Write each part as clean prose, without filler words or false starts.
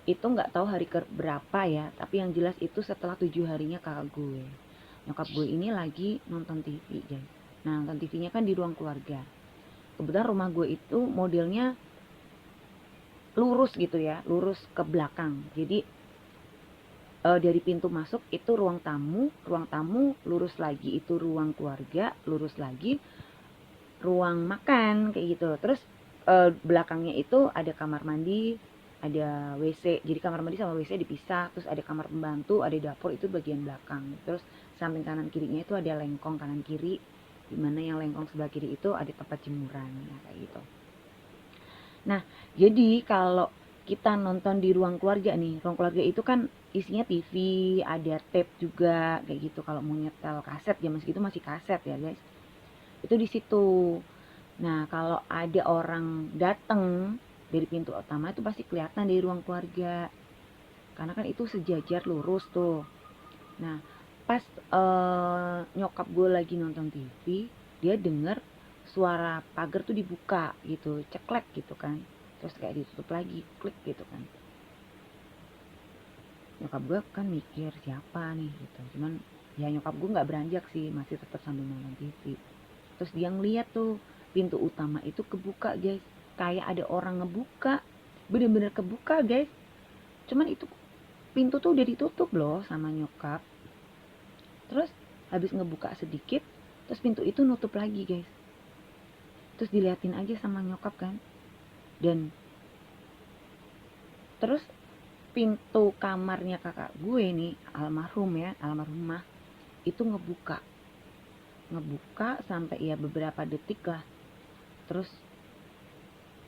Itu nggak tahu hari ke berapa ya, tapi yang jelas itu setelah 7 harinya kakak gue. Nyokap gue ini lagi nonton TV, guys. Nah, nonton TV-nya kan di ruang keluarga. Kebetulan rumah gue itu modelnya lurus gitu ya, lurus ke belakang. Jadi dari pintu masuk itu ruang tamu lurus lagi itu ruang keluarga, lurus lagi ruang makan kayak gitu. Terus belakangnya itu ada kamar mandi, ada WC. Jadi kamar mandi sama WC dipisah. Terus ada kamar pembantu, ada dapur itu bagian belakang. Terus samping kanan kirinya itu ada lengkong kanan kiri. Dimana yang lengkong sebelah kiri itu ada tempat jemuran ya, kayak gitu. Nah, jadi kalau kita nonton di ruang keluarga nih, ruang keluarga itu kan isinya TV, ada tape juga kayak gitu. Kalau mau nyetel kaset zaman segitu masih kaset ya, guys. Itu di situ. Nah, kalau ada orang datang dari pintu utama itu pasti kelihatan dari ruang keluarga. Karena kan itu sejajar lurus tuh. Nah, pas nyokap gue lagi nonton TV, dia denger suara pagar tuh dibuka gitu, ceklek gitu kan. Terus kayak ditutup lagi, klik gitu kan. Nyokap gue kan mikir siapa nih gitu. Cuman ya nyokap gue nggak beranjak sih, masih tetap sambil nonton TV. Terus dia ngeliat tuh pintu utama itu kebuka, guys. Kayak ada orang ngebuka, bener-bener kebuka, guys. Cuman itu pintu tuh udah ditutup loh sama nyokap. Terus habis ngebuka sedikit, terus pintu itu nutup lagi, guys. Terus diliatin aja sama nyokap kan. Dan terus pintu kamarnya kakak gue nih, almarhum ya, almarhumah, itu ngebuka. Ngebuka sampai ya beberapa detik lah. Terus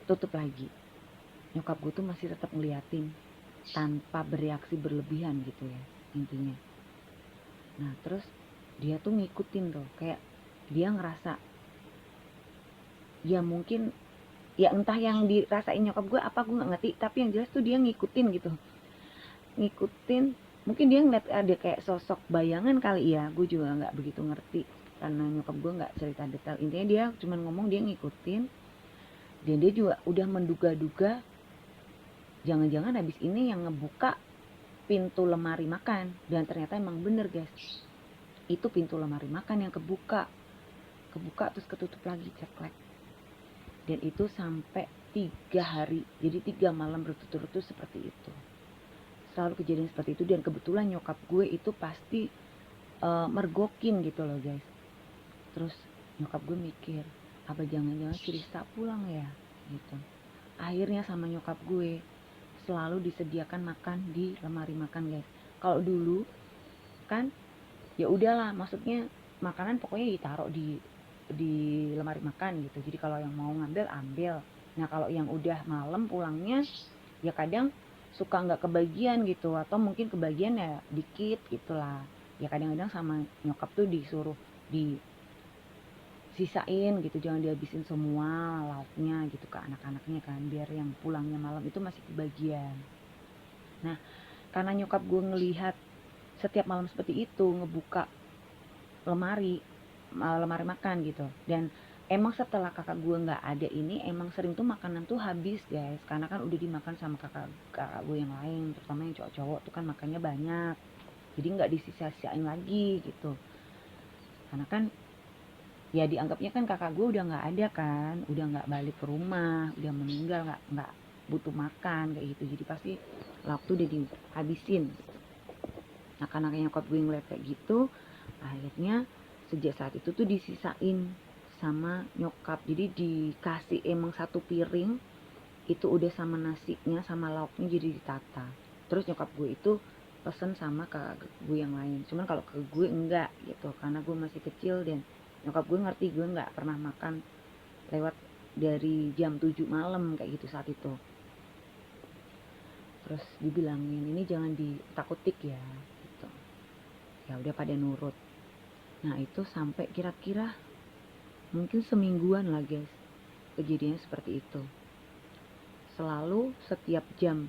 tutup lagi. Nyokap gue tuh masih tetap ngeliatin tanpa bereaksi berlebihan gitu ya, intinya. Nah, terus dia tuh ngikutin tuh, kayak dia ngerasa ya mungkin ya entah yang dirasain nyokap gue apa gue nggak ngerti, tapi yang jelas tuh dia ngikutin gitu, ngikutin. Mungkin dia ngeliat ada kayak sosok bayangan kali ya, gue juga nggak begitu ngerti karena nyokap gue nggak cerita detail. Intinya dia cuma ngomong dia ngikutin, dan dia juga udah menduga-duga jangan-jangan habis ini yang ngebuka pintu lemari makan. Dan ternyata emang bener, guys, itu pintu lemari makan yang kebuka, kebuka terus ketutup lagi, ceklek. Dan itu sampai 3 hari, jadi 3 malam berturut-turut tuh seperti itu, selalu kejadian seperti itu. Dan kebetulan nyokap gue itu pasti mergokin gitu loh, guys. Terus nyokap gue mikir, apa jangan-jangan si Rista pulang ya gitu. Akhirnya sama nyokap gue selalu disediakan makan di lemari makan, guys. Kalau dulu kan ya udahlah, maksudnya makanan pokoknya ditaruh di lemari makan gitu. Jadi kalau yang mau ngambil ambil. Nah, kalau yang udah malam pulangnya ya kadang suka nggak kebagian gitu, atau mungkin kebagian ya dikit gitulah. Ya kadang-kadang sama nyokap tuh disuruh disisain gitu, jangan dihabisin semua lauknya gitu ke anak-anaknya kan, biar yang pulangnya malam itu masih kebagian. Nah, karena nyokap gue ngelihat setiap malam seperti itu ngebuka lemari lemari makan gitu. Dan emang setelah kakak gue nggak ada ini emang sering tuh makanan tuh habis, guys, karena kan udah dimakan sama kakak kakak gue yang lain, terutama yang cowok-cowok tuh kan makannya banyak, jadi nggak disisa-sisain lagi gitu. Karena kan ya dianggapnya kan kakak gue udah nggak ada kan, udah nggak balik ke rumah, udah meninggal, nggak butuh makan kayak gitu, jadi pasti waktu udah dihabisin. Nah, karena nyokap gue ngeliat kayak gitu, akhirnya sejak saat itu tuh disisain sama nyokap. Jadi dikasih emang satu piring itu udah sama nasinya sama lauknya, jadi ditata. Terus nyokap gue itu pesen sama kakak gue yang lain. Cuman kalau ke gue enggak gitu, karena gue masih kecil dan nyokap gue ngerti gue nggak pernah makan lewat dari jam 7 malam kayak gitu saat itu. Terus dibilangin ini jangan ditakutik ya gitu. Ya udah pada nurut. Nah, itu sampai kira-kira mungkin semingguan lah, guys, kejadiannya seperti itu. Selalu setiap jam,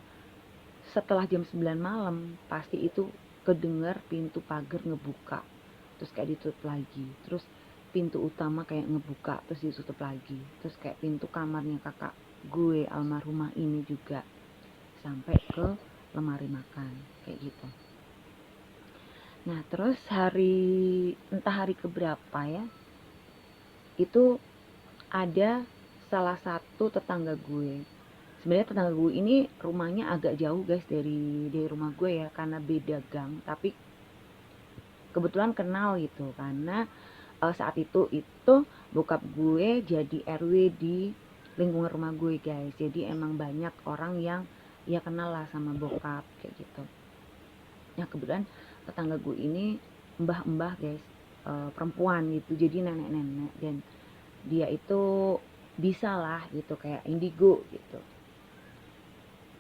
setelah jam 9 malam pasti itu kedengar pintu pagar ngebuka terus kayak ditutup lagi. Terus pintu utama kayak ngebuka terus ditutup lagi. Terus kayak pintu kamarnya kakak gue almarhumah ini juga sampai ke lemari makan kayak gitu. Nah terus entah hari keberapa ya, itu ada salah satu tetangga gue. Sebenarnya tetangga gue ini rumahnya agak jauh guys dari rumah gue ya, karena beda gang. Tapi kebetulan kenal gitu, karena saat itu bokap gue jadi RW di lingkungan rumah gue guys. Jadi emang banyak orang yang ya kenal lah sama bokap kayak gitu. Nah kebetulan tetangga gue ini mbah-mbah guys, perempuan gitu, jadi nenek-nenek, dan dia itu bisa lah gitu kayak indigo gitu.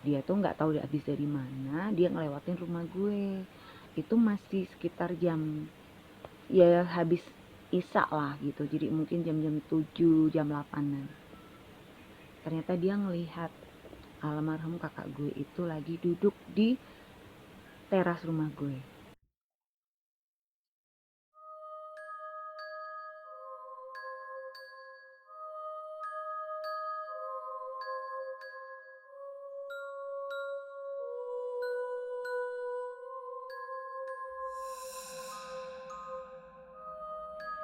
Dia tuh nggak tahu dia habis dari mana dia ngelewatin rumah gue. Itu masih sekitar jam ya habis isak lah gitu, jadi mungkin jam-jam 7 jam 8-an. Ternyata dia ngelihat almarhum kakak gue itu lagi duduk di teras rumah gue.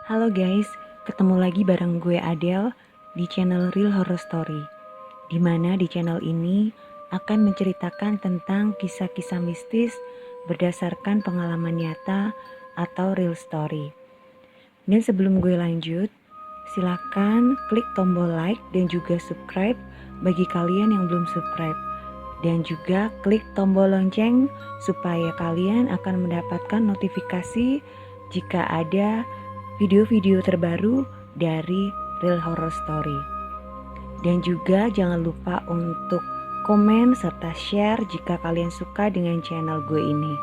Halo guys, ketemu lagi bareng gue Adele di channel Real Horror Story. Dimana di channel ini akan menceritakan tentang kisah-kisah mistis berdasarkan pengalaman nyata atau real story. Dan sebelum gue lanjut, silakan klik tombol like dan juga subscribe bagi kalian yang belum subscribe. Dan juga klik tombol lonceng supaya kalian akan mendapatkan notifikasi jika ada video-video terbaru dari Real Horror Story. Dan juga jangan lupa untuk komen serta share jika kalian suka dengan channel gue ini.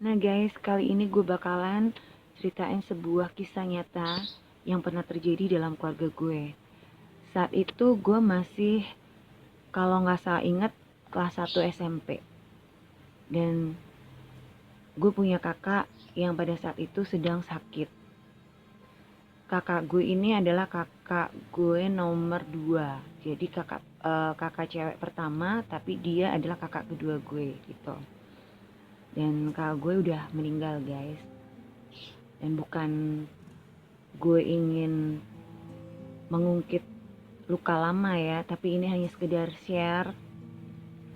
Nah guys, kali ini gue bakalan ceritain sebuah kisah nyata yang pernah terjadi dalam keluarga gue. Saat itu gue masih, kalau nggak salah ingat, kelas 1 SMP. Dan gue punya kakak yang pada saat itu sedang sakit. Kakak gue ini adalah kakak gue nomor 2. Jadi kakak cewek pertama, tapi dia adalah kakak kedua gue gitu. Dan kakak gue udah meninggal guys. Dan bukan gue ingin mengungkit luka lama ya, tapi ini hanya sekedar share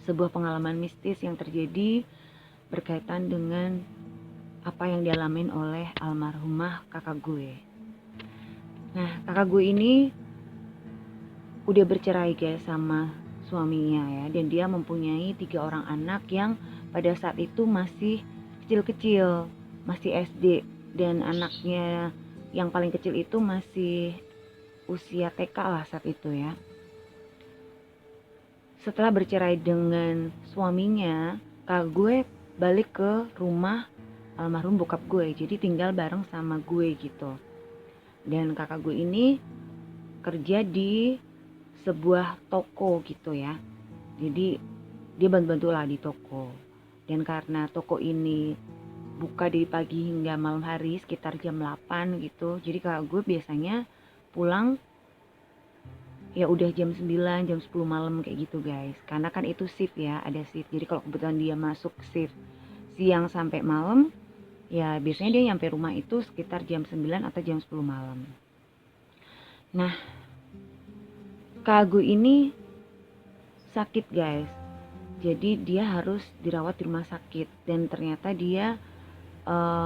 sebuah pengalaman mistis yang terjadi berkaitan dengan apa yang dialamin oleh almarhumah kakak gue. Nah, kakak gue ini udah bercerai guys sama suaminya ya, dan dia mempunyai 3 orang anak yang pada saat itu masih kecil-kecil, masih SD, dan anaknya yang paling kecil itu masih usia TK lah saat itu ya. Setelah bercerai dengan suaminya, kakak gue balik ke rumah almarhum bokap gue, jadi tinggal bareng sama gue gitu. Dan kakak gue ini kerja di sebuah toko gitu ya, jadi dia bantu-bantu lah di toko. Dan karena toko ini buka dari pagi hingga malam hari sekitar jam 8 gitu, jadi kakak gue biasanya pulang ya udah jam 9, jam 10 malam kayak gitu guys. Karena kan itu shift ya, ada shift. Jadi kalau kebetulan dia masuk shift siang sampai malam, ya biasanya dia nyampe rumah itu sekitar jam 9 atau jam 10 malam. Nah, kakak gue ini sakit guys. Jadi dia harus dirawat di rumah sakit, dan ternyata dia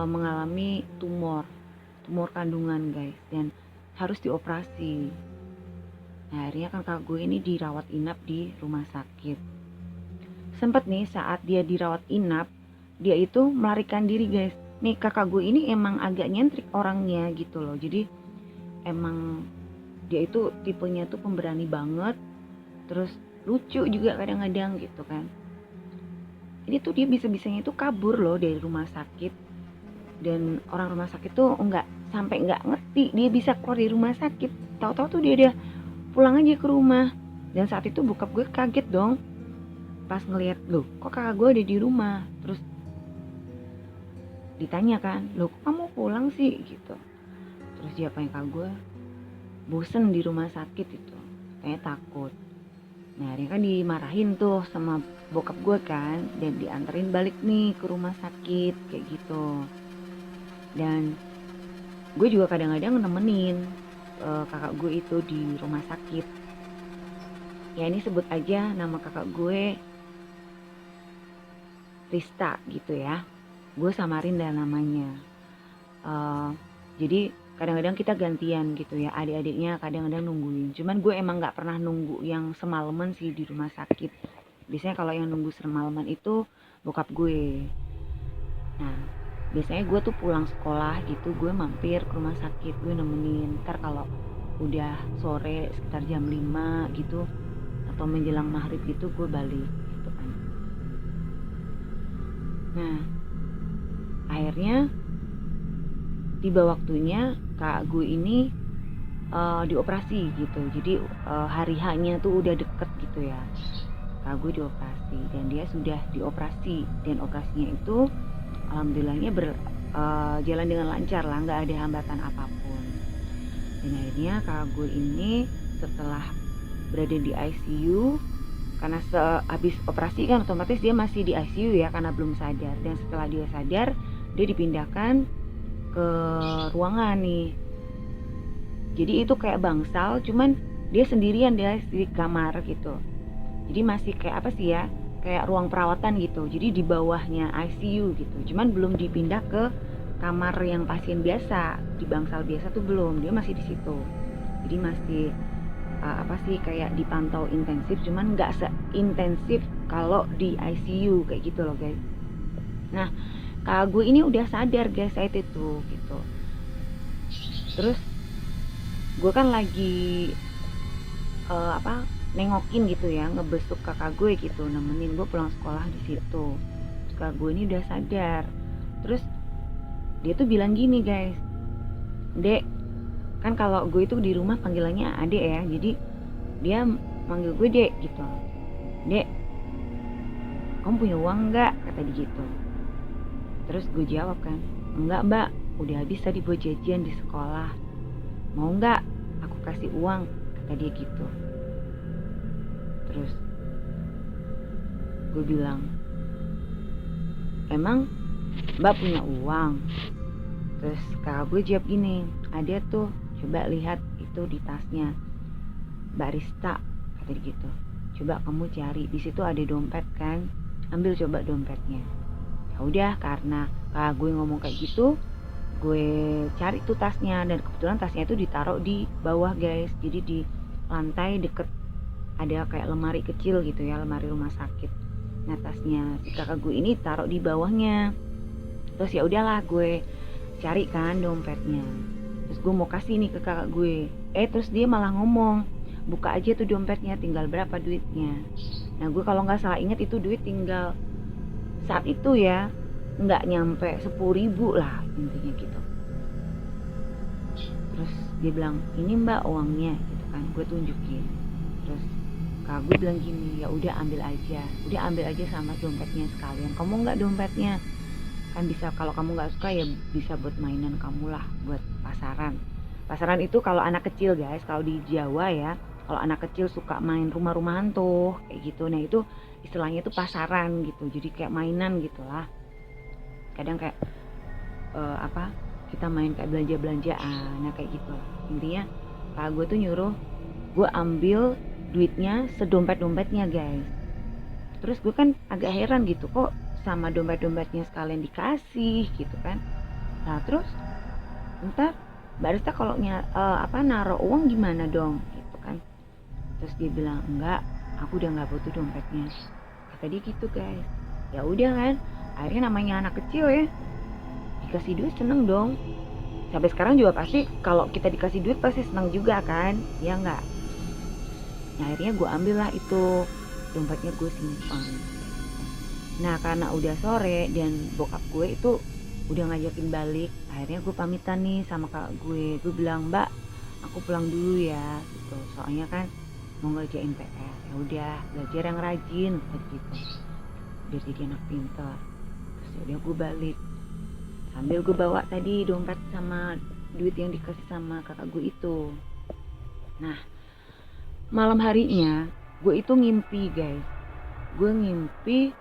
mengalami tumor kandungan guys, dan harus dioperasi. Nah, akhirnya kan kakak gue ini dirawat inap di rumah sakit. Sempet nih saat dia dirawat inap, dia itu melarikan diri guys. Nih kakak gue ini emang agak nyentrik orangnya gitu loh. Jadi emang dia itu tipenya tuh pemberani banget. Terus lucu juga kadang-kadang gitu kan. Ini tuh dia bisa-bisanya itu kabur loh dari rumah sakit. Dan orang rumah sakit tuh sampai nggak ngerti dia bisa keluar dari rumah sakit. Tahu-tahu tuh dia pulang aja ke rumah. Dan saat itu bokap gue kaget dong pas ngelihat, loh kok kakak gue ada di rumah. Terus ditanya kan, loh kok kamu pulang sih gitu. Terus dia kakak gue, bosen di rumah sakit itu, kayak takut. Nah dia kan dimarahin tuh sama bokap gue kan, dan dianterin balik nih ke rumah sakit kayak gitu. Dan gue juga kadang-kadang nemenin kakak gue itu di rumah sakit. Ya ini sebut aja nama kakak gue Rista gitu ya, gue samarin dah namanya. Jadi kadang-kadang kita gantian gitu ya, adik-adiknya kadang-kadang nungguin. Cuman gue emang nggak pernah nunggu yang semalaman sih di rumah sakit. Biasanya kalau yang nunggu semalaman itu bokap gue. Nah biasanya gue tuh pulang sekolah gitu, gue mampir ke rumah sakit, gue nemenin. Ntar kalau udah sore sekitar jam 5 gitu atau menjelang maghrib gitu gue balik gitu kan. Nah akhirnya tiba waktunya kak gue ini dioperasi gitu. Jadi hari H-nya tuh udah deket gitu ya. Kak gue dioperasi dan dia sudah dioperasi, dan operasinya itu alhamdulillahnya jalan dengan lancar lah, nggak ada hambatan apapun. Dan akhirnya kak gue ini setelah berada di ICU, karena habis operasi kan otomatis dia masih di ICU ya karena belum sadar. Dan setelah dia sadar, dia dipindahkan ke ruangan nih. Jadi itu kayak bangsal, cuman dia sendirian, dia di kamar gitu. Jadi masih kayak apa sih ya, kayak ruang perawatan gitu. Jadi di bawahnya ICU gitu, cuman belum dipindah ke kamar yang pasien biasa. Di bangsal biasa tuh belum, dia masih di situ. Jadi masih apa sih, kayak dipantau intensif, cuman nggak seintensif kalau di ICU kayak gitu loh guys. Nah kak gue ini udah sadar guys saat itu gitu. Terus gue kan lagi nengokin gitu ya, ngebesuk kakak gue gitu, nemenin gue pulang sekolah di situ. Kakak gue ini udah sadar. Terus dia tuh bilang gini guys, Dek, kan kalau gue itu di rumah panggilannya adek ya, jadi dia manggil gue Dek gitu. Dek, kamu punya uang nggak? Kata dia gitu. Terus gue jawab kan, enggak mbak, udah habis tadi buat jajan di sekolah. Mau nggak aku kasih uang? Kata dia gitu. Terus gue bilang, emang mbak punya uang? Terus kakak gue jawab gini, ada tuh, coba lihat itu di tasnya Mbak Rista, kata dia gitu. Coba kamu cari, di situ ada dompet kan, ambil coba dompetnya. Ya udah, karena kakak gue ngomong kayak gitu, gue cari tuh tasnya, dan kebetulan tasnya itu ditaruh di bawah guys. Jadi di lantai deket ada kayak lemari kecil gitu ya, lemari rumah sakit. Nah tasnya si kakak gue ini taruh di bawahnya. Terus ya udahlah, gue cari kan dompetnya. Terus gue mau kasih nih ke kakak gue. Terus dia malah ngomong, buka aja tuh dompetnya, tinggal berapa duitnya. Nah gue kalau nggak salah ingat itu duit tinggal saat itu ya nggak nyampe 10.000 lah intinya gitu. Terus dia bilang, ini mbak uangnya gitu kan, gue tunjukin. Terus kak gue bilang gini, ya udah ambil aja sama dompetnya sekalian. Kamu nggak dompetnya kan bisa, kalau kamu nggak suka ya bisa buat mainan kamu lah, buat pasaran itu kalau anak kecil guys. Kalau di Jawa ya, kalau anak kecil suka main rumah-rumahan tuh kayak gitu. Nah itu istilahnya itu pasaran gitu, jadi kayak mainan gitulah. Kadang kayak kita main kayak belanja-belanjaan, nah kayak gitu. Intinya kak gue tuh nyuruh gue ambil duitnya sedompet-dompetnya guys. Terus gue kan agak heran gitu, kok sama dompet-dompetnya sekalian dikasih gitu kan. Nah terus ntar Mbak Rista kalau naruh uang gimana dong gitu kan. Terus dia bilang, enggak, aku udah nggak butuh dompetnya, kata dia gitu guys. Ya udah kan, akhirnya namanya anak kecil ya, dikasih duit seneng dong. Sampai sekarang juga pasti kalau kita dikasih duit pasti seneng juga kan, ya enggak. Nah akhirnya gue ambil lah itu dompetnya, gue simpan. Nah karena udah sore dan bokap gue itu udah ngajakin balik, akhirnya gue pamitan nih sama kakak gue. Gue bilang, mbak aku pulang dulu ya gitu, soalnya kan mau ngerjain PR. Ya udah, belajar yang rajin gitu, biar jadi anak pintar. Terus udah gue balik sambil gue bawa tadi dompet sama duit yang dikasih sama kakak gue itu. Nah, malam harinya gue itu ngimpi guys. Gue ngimpi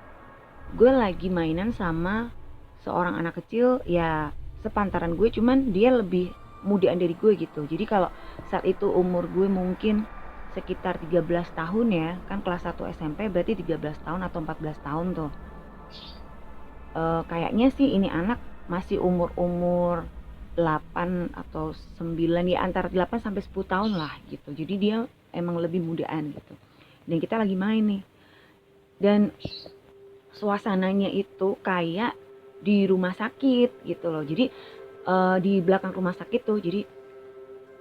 gue lagi mainan sama seorang anak kecil ya sepantaran gue, cuman dia lebih mudaan dari gue gitu. Jadi kalau saat itu umur gue mungkin sekitar 13 tahun ya, kan kelas 1 SMP berarti 13 tahun atau 14 tahun tuh. Kayaknya sih ini anak masih umur-umur 8 atau 9 ya, antara 8 sampai 10 tahun lah gitu. Jadi dia emang lebih mudaan gitu. Dan kita lagi main nih. Dan suasananya itu kayak di rumah sakit gitu loh. Jadi di belakang rumah sakit tuh jadi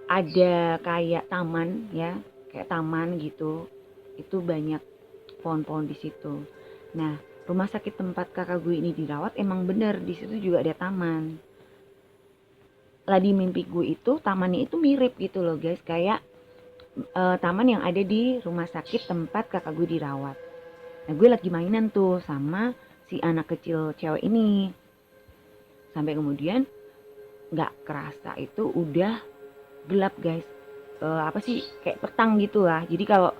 ada kayak taman ya, kayak taman gitu. Itu banyak pohon-pohon di situ. Nah, rumah sakit tempat kakak gue ini dirawat emang bener di situ juga ada taman. Lah di mimpi gue itu tamannya itu mirip gitu loh guys, kayak taman yang ada di rumah sakit tempat kakak gue dirawat. Nah gue lagi mainan tuh sama si anak kecil cewek ini. Sampai kemudian gak kerasa itu udah gelap guys. Apa sih, kayak petang gitu lah. Jadi kalau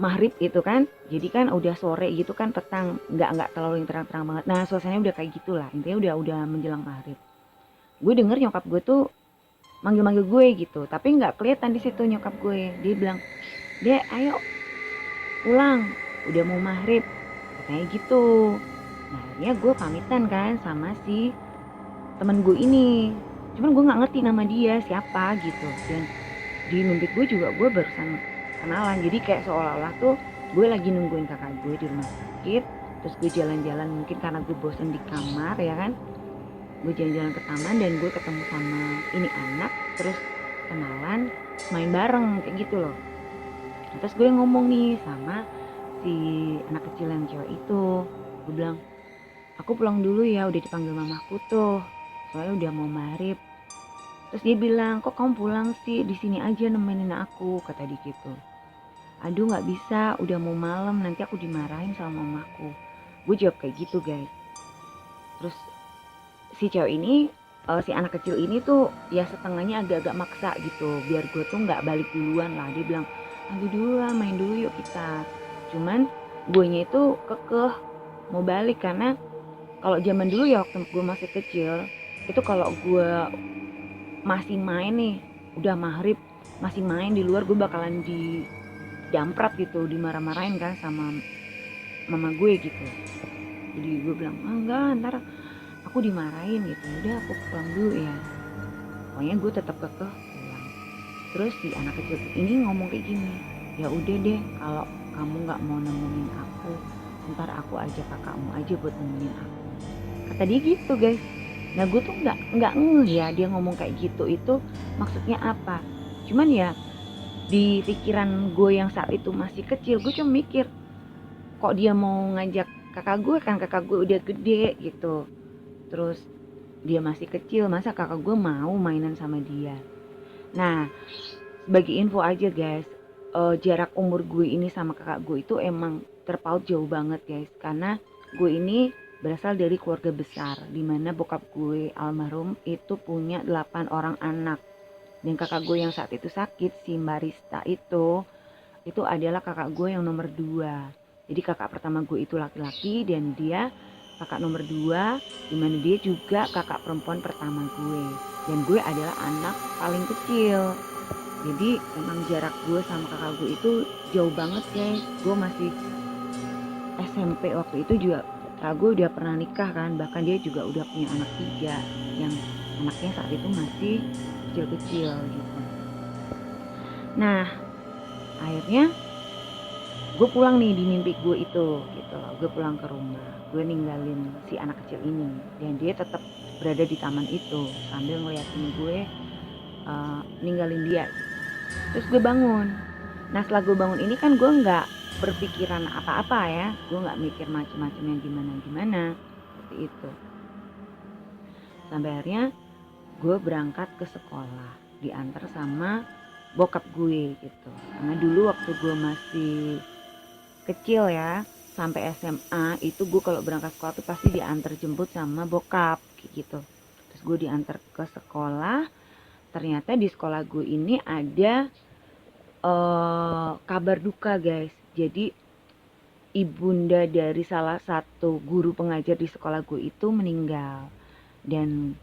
maghrib itu kan, jadi kan udah sore gitu kan, petang, nggak terlalu yang terang-terang banget. Nah suasananya udah kayak gitulah, intinya udah menjelang maghrib. Gue denger nyokap gue tuh manggil-manggil gue gitu, tapi nggak kelihatan di situ nyokap gue. Dia bilang, "Dek, ayo pulang, udah mau maghrib," katanya gitu. Nah akhirnya gue pamitan kan sama si temen gue ini, cuman gue nggak ngerti nama dia siapa gitu. Dan di mimpi gue juga gue barusan kenalan, jadi kayak seolah-olah tuh gue lagi nungguin kakak gue di rumah sakit. Terus gue jalan-jalan, mungkin karena gue bosen di kamar ya kan, gue jalan-jalan ke taman dan gue ketemu sama ini anak, terus kenalan, main bareng kayak gitu loh. Terus gue ngomong nih sama si anak kecil yang cewek itu, gue bilang, "Aku pulang dulu ya, udah dipanggil mamaku tuh, soalnya udah mau maghrib." Terus dia bilang, "Kok kamu pulang sih, di sini aja nemenin aku," kata dia gitu. "Aduh nggak bisa, udah mau malam, nanti aku dimarahin sama mamaku." Gue jawab kayak gitu guys. Terus si cewek ini, si anak kecil ini tuh ya setengahnya agak-agak maksa gitu, biar gue tuh nggak balik duluan lah. Dia bilang, "Aduh dulu lah, main dulu yuk kita." Cuman guenya itu kekeh mau balik, karena kalau zaman dulu ya waktu gue masih kecil, itu kalau gue masih main nih, udah maghrib, masih main di luar, gue bakalan didamprat gitu, dimarah-marahin kan sama mama gue gitu. Jadi gue bilang, "Ah enggak, ntar aku dimarahin gitu, udah aku pulang dulu ya." Pokoknya gue tetap kekeh pulang. Terus si anak kecil ini ngomong kayak gini, "Ya udah deh, kalau kamu nggak mau nemenin aku, ntar aku ajak kakakmu aja buat nemenin aku," kata dia gitu guys. Nah gue tuh nggak ngeh ya dia ngomong kayak gitu itu maksudnya apa. Cuman ya di pikiran gue yang saat itu masih kecil, gue cuma mikir, kok dia mau ngajak kakak gue, kan kakak gue udah gede gitu. Terus dia masih kecil, masa kakak gue mau mainan sama dia. Nah sebagai info aja guys, jarak umur gue ini sama kakak gue itu emang terpaut jauh banget guys. Karena gue ini berasal dari keluarga besar, dimana bokap gue almarhum itu punya 8 orang anak. Dan kakak gue yang saat itu sakit, si Marista itu adalah kakak gue yang nomor 2. Jadi kakak pertama gue itu laki-laki, dan dia kakak nomor 2, dimana dia juga kakak perempuan pertama gue. Dan gue adalah anak paling kecil. Jadi emang jarak gue sama kakak gue itu jauh banget guys. Gue masih SMP waktu itu juga, kakak gue udah pernah nikah kan, bahkan dia juga udah punya anak 3 yang anaknya saat itu masih kecil-kecil gitu. Nah akhirnya gue pulang nih di mimpi gue itu gitu loh. Gue pulang ke rumah, gue ninggalin si anak kecil ini, dan dia tetap berada di taman itu sambil ngeliatin gue ninggalin dia gitu. Terus gue bangun. Nah setelah gue bangun ini kan gue nggak berpikiran apa-apa ya, gue nggak mikir macam-macam yang gimana-gimana seperti itu. Sampai akhirnya gue berangkat ke sekolah, diantar sama bokap gue gitu. Karena dulu waktu gue masih kecil ya, sampai SMA itu gue kalau berangkat sekolah tuh pasti diantar jemput sama bokap kayak gitu. Terus gue diantar ke sekolah, ternyata di sekolah gue ini ada kabar duka guys. Jadi ibunda dari salah satu guru pengajar di sekolah gue itu meninggal. Dan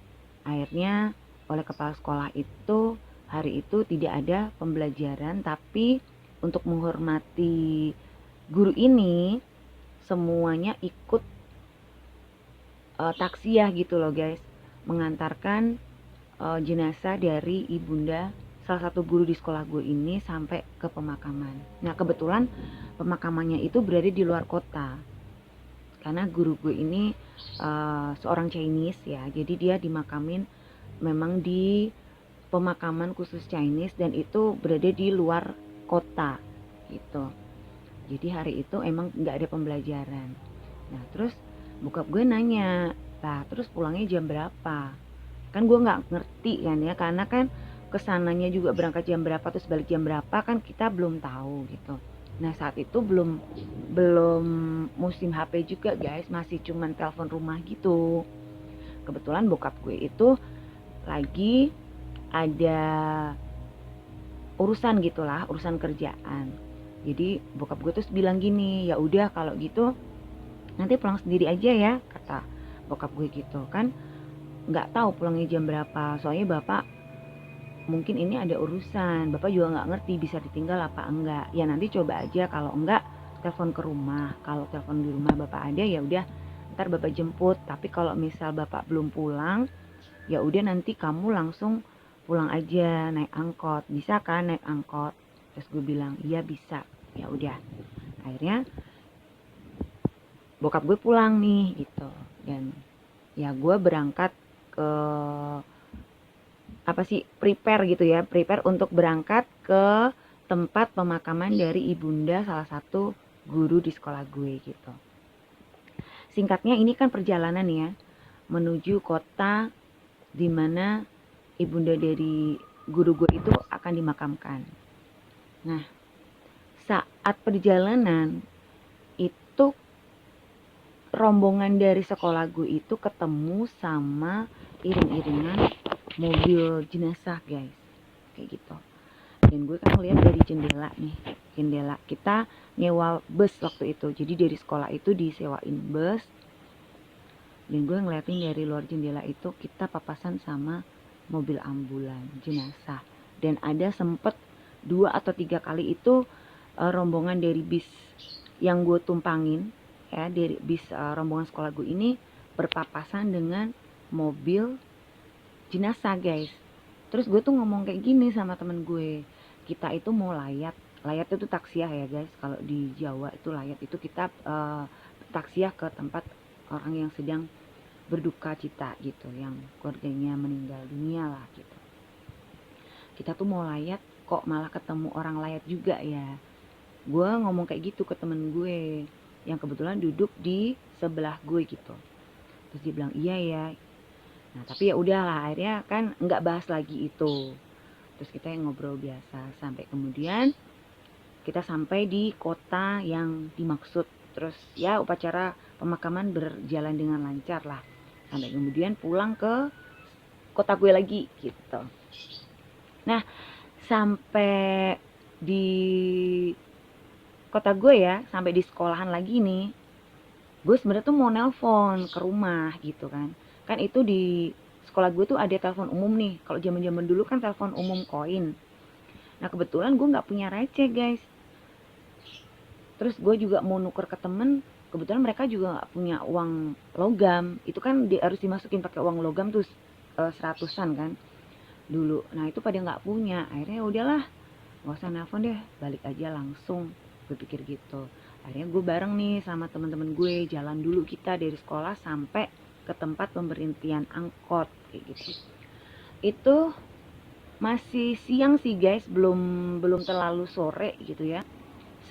akhirnya oleh kepala sekolah itu hari itu tidak ada pembelajaran, tapi untuk menghormati guru ini semuanya ikut taksiyah gitu loh guys, mengantarkan jenazah dari ibunda salah satu guru di sekolah gue ini sampai ke pemakaman. Nah kebetulan pemakamannya itu berada di luar kota, karena guru gue ini seorang Chinese ya, jadi dia dimakamin memang di pemakaman khusus Chinese dan itu berada di luar kota gitu. Jadi hari itu emang nggak ada pembelajaran. Nah terus bokap gue nanya, lah terus pulangnya jam berapa? Kan gue nggak ngerti kan ya, karena kan kesananya juga berangkat jam berapa terus balik jam berapa kan kita belum tahu gitu. Nah saat itu belum belum musim HP juga guys, masih cuman telepon rumah gitu. Kebetulan bokap gue itu lagi ada urusan gitulah, urusan kerjaan. Jadi bokap gue terus bilang gini, ya udah kalau gitu nanti pulang sendiri aja ya, kata bokap gue gitu kan. Nggak tahu pulangnya jam berapa, soalnya bapak mungkin ini ada urusan, bapak juga nggak ngerti bisa ditinggal apa enggak. Ya nanti coba aja, kalau enggak telepon ke rumah, kalau telepon di rumah bapak ada ya udah ntar bapak jemput. Tapi kalau misal bapak belum pulang ya udah nanti kamu langsung pulang aja naik angkot, bisa kan naik angkot? Terus gue bilang iya bisa. Ya udah akhirnya bokap gue pulang nih gitu, dan ya gue berangkat ke apa sih, prepare gitu ya, prepare untuk berangkat ke tempat pemakaman dari ibunda salah satu guru di sekolah gue gitu. Singkatnya ini kan perjalanan ya menuju kota di mana ibunda dari guru gue itu akan dimakamkan. Nah, saat perjalanan itu rombongan dari sekolah gue itu ketemu sama iring-iringan mobil jenazah guys, kayak gitu. Dan gue kan ngeliat dari jendela nih, jendela kita nyewa bus waktu itu, jadi dari sekolah itu disewain bus, dan gue ngeliatin dari luar jendela itu kita papasan sama mobil ambulan jenazah. Dan ada sempet 2 atau 3 kali itu rombongan dari bis yang gue tumpangin ya, dari bis rombongan sekolah gue ini berpapasan dengan mobil jenazah guys. Terus gue tuh ngomong kayak gini sama temen gue, kita itu mau layat, layat itu taksiah ya guys, kalau di Jawa itu layat itu kita taksiah ke tempat orang yang sedang berduka cita gitu, yang keluarganya meninggal dunia lah gitu. Kita tuh mau layat kok malah ketemu orang layat juga ya. Gue ngomong kayak gitu ke temen gue yang kebetulan duduk di sebelah gue gitu. Terus dia bilang iya ya. Nah tapi ya udahlah, akhirnya kan nggak bahas lagi itu. Terus kita yang ngobrol biasa sampai kemudian kita sampai di kota yang dimaksud. Terus ya upacara pemakaman berjalan dengan lancar lah. Sampai kemudian pulang ke kota gue lagi gitu. Nah sampai di kota gue ya, sampai di sekolahan lagi nih, gue sebenarnya tuh mau nelpon ke rumah gitu kan. Kan itu di sekolah gue tuh ada telepon umum nih, kalau zaman-zaman dulu kan telepon umum koin. Nah kebetulan gue nggak punya receh guys, terus gue juga mau nuker ke temen, kebetulan mereka juga nggak punya uang logam, itu kan harus dimasukin pakai uang logam tuh 100-an kan dulu. Nah itu pada nggak punya, akhirnya ya udahlah nggak usah nelpon deh, balik aja langsung, gue pikir gitu. Akhirnya gue bareng nih sama teman-teman gue, jalan dulu kita dari sekolah sampai ke tempat pemberhentian angkot kayak gitu. Itu masih siang sih guys, belum terlalu sore gitu ya,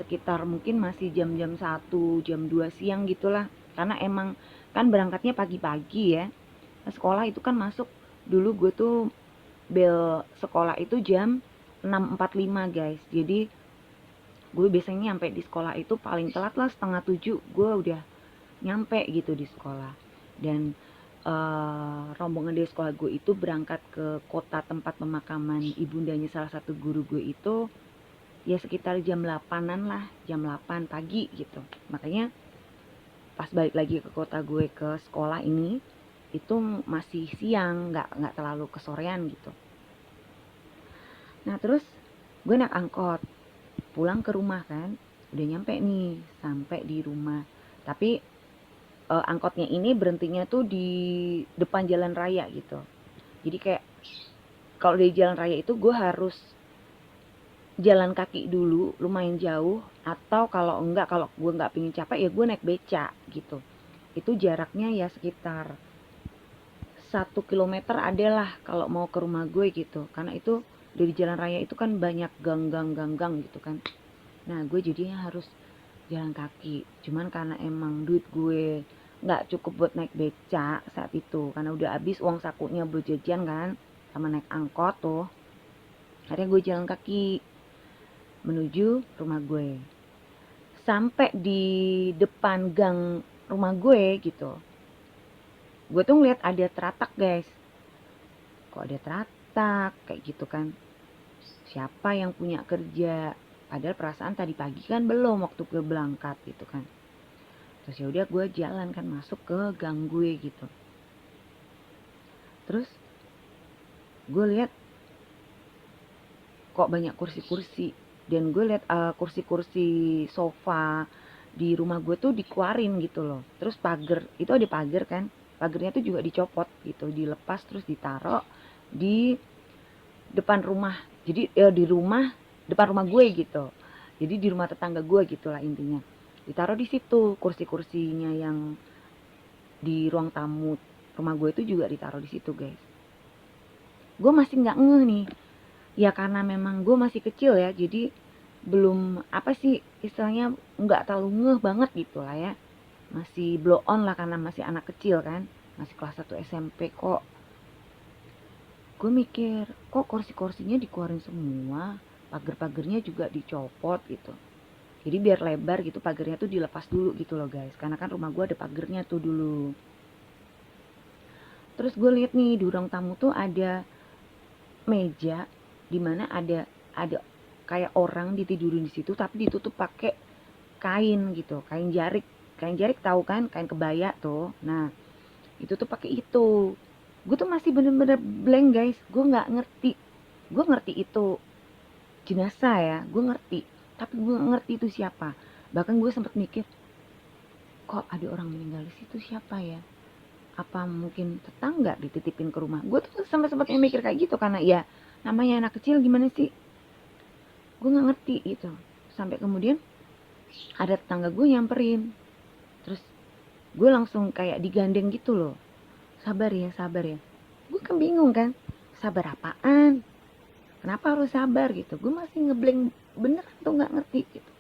sekitar mungkin masih jam-jam 1, jam 2 siang gitulah, karena emang kan berangkatnya pagi-pagi ya. Nah, sekolah itu kan masuk, dulu gue tuh bel sekolah itu jam 6.45 guys, jadi gue biasanya nyampe di sekolah itu paling telat lah 6:30 gue udah nyampe gitu di sekolah. Dan rombongan dari sekolah gue itu berangkat ke kota tempat pemakaman ibundanya salah satu guru gue itu ya sekitar jam 8-an lah, jam 8 pagi gitu. Makanya pas balik lagi ke kota gue ke sekolah ini itu masih siang, nggak terlalu kesorean gitu. Nah terus gue naik angkot pulang ke rumah kan, udah nyampe nih sampai di rumah. Tapi angkotnya ini berhentinya tuh di depan jalan raya gitu. Jadi kayak kalau dari jalan raya itu gue harus jalan kaki dulu lumayan jauh, atau kalau enggak, kalau gue nggak pingin capek ya gue naik beca gitu. Itu jaraknya ya sekitar 1 kilometer adalah kalau mau ke rumah gue gitu, karena itu dari jalan raya itu kan banyak gang-gang gitu kan. Nah gue jadinya harus jalan kaki, cuman karena emang duit gue nggak cukup buat naik beca saat itu, karena udah habis uang sakunya buat jajan kan sama naik angkot tuh, akhirnya gue jalan kaki menuju rumah gue. Sampai di depan gang rumah gue gitu, gue tuh ngeliat ada teratak guys. Kok ada teratak kayak gitu kan, siapa yang punya kerja, padahal perasaan tadi pagi kan belum waktu gue berangkat gitu kan. Terus ya udah gue jalan kan masuk ke gang gue gitu. Terus gue lihat kok banyak kursi-kursi, dan gue lihat kursi-kursi sofa di rumah gue tuh dikeluarin gitu loh. Terus pagar itu ada pagar kan, pagarnya tuh juga dicopot gitu, dilepas terus ditaruh di depan rumah. Jadi di rumah depan rumah gue gitu. Jadi di rumah tetangga gue gitulah intinya. Ditaruh di situ kursi-kursinya yang di ruang tamu rumah gue itu juga ditaruh di situ guys. Gue masih nggak ngeh nih, ya karena memang gue masih kecil ya, jadi belum apa sih istilahnya, nggak terlalu ngeh banget gitu lah ya, masih blow on lah karena masih anak kecil kan, masih kelas 1 SMP kok. Gue mikir kok kursi-kursinya dikeluarin semua, pagar-pagarnya juga dicopot gitu, jadi biar lebar gitu pagarnya tuh dilepas dulu gitu loh guys, karena kan rumah gue ada pagarnya tuh dulu. Terus gue lihat nih di ruang tamu tuh ada meja dimana ada kayak orang ditidurin di situ, tapi ditutup pakai kain gitu, kain jarik tahu kan, kain kebaya tuh. Nah itu tuh pakai itu. Gue tuh masih bener-bener blank guys, gue ngerti itu jenazah ya, gue ngerti, tapi gue ngerti itu siapa. Bahkan gue sempet mikir, kok ada orang meninggal di situ, siapa ya, apa mungkin tetangga dititipin ke rumah. Gue tuh sempat mikir kayak gitu, karena ya namanya anak kecil gimana sih, gue nggak ngerti gitu. Sampai kemudian ada tetangga gue nyamperin, terus gue langsung kayak digandeng gitu loh, sabar ya sabar ya. Gue kan bingung kan, sabar apaan, kenapa harus sabar gitu, gue masih ngeblank bener tuh, nggak ngerti gitu.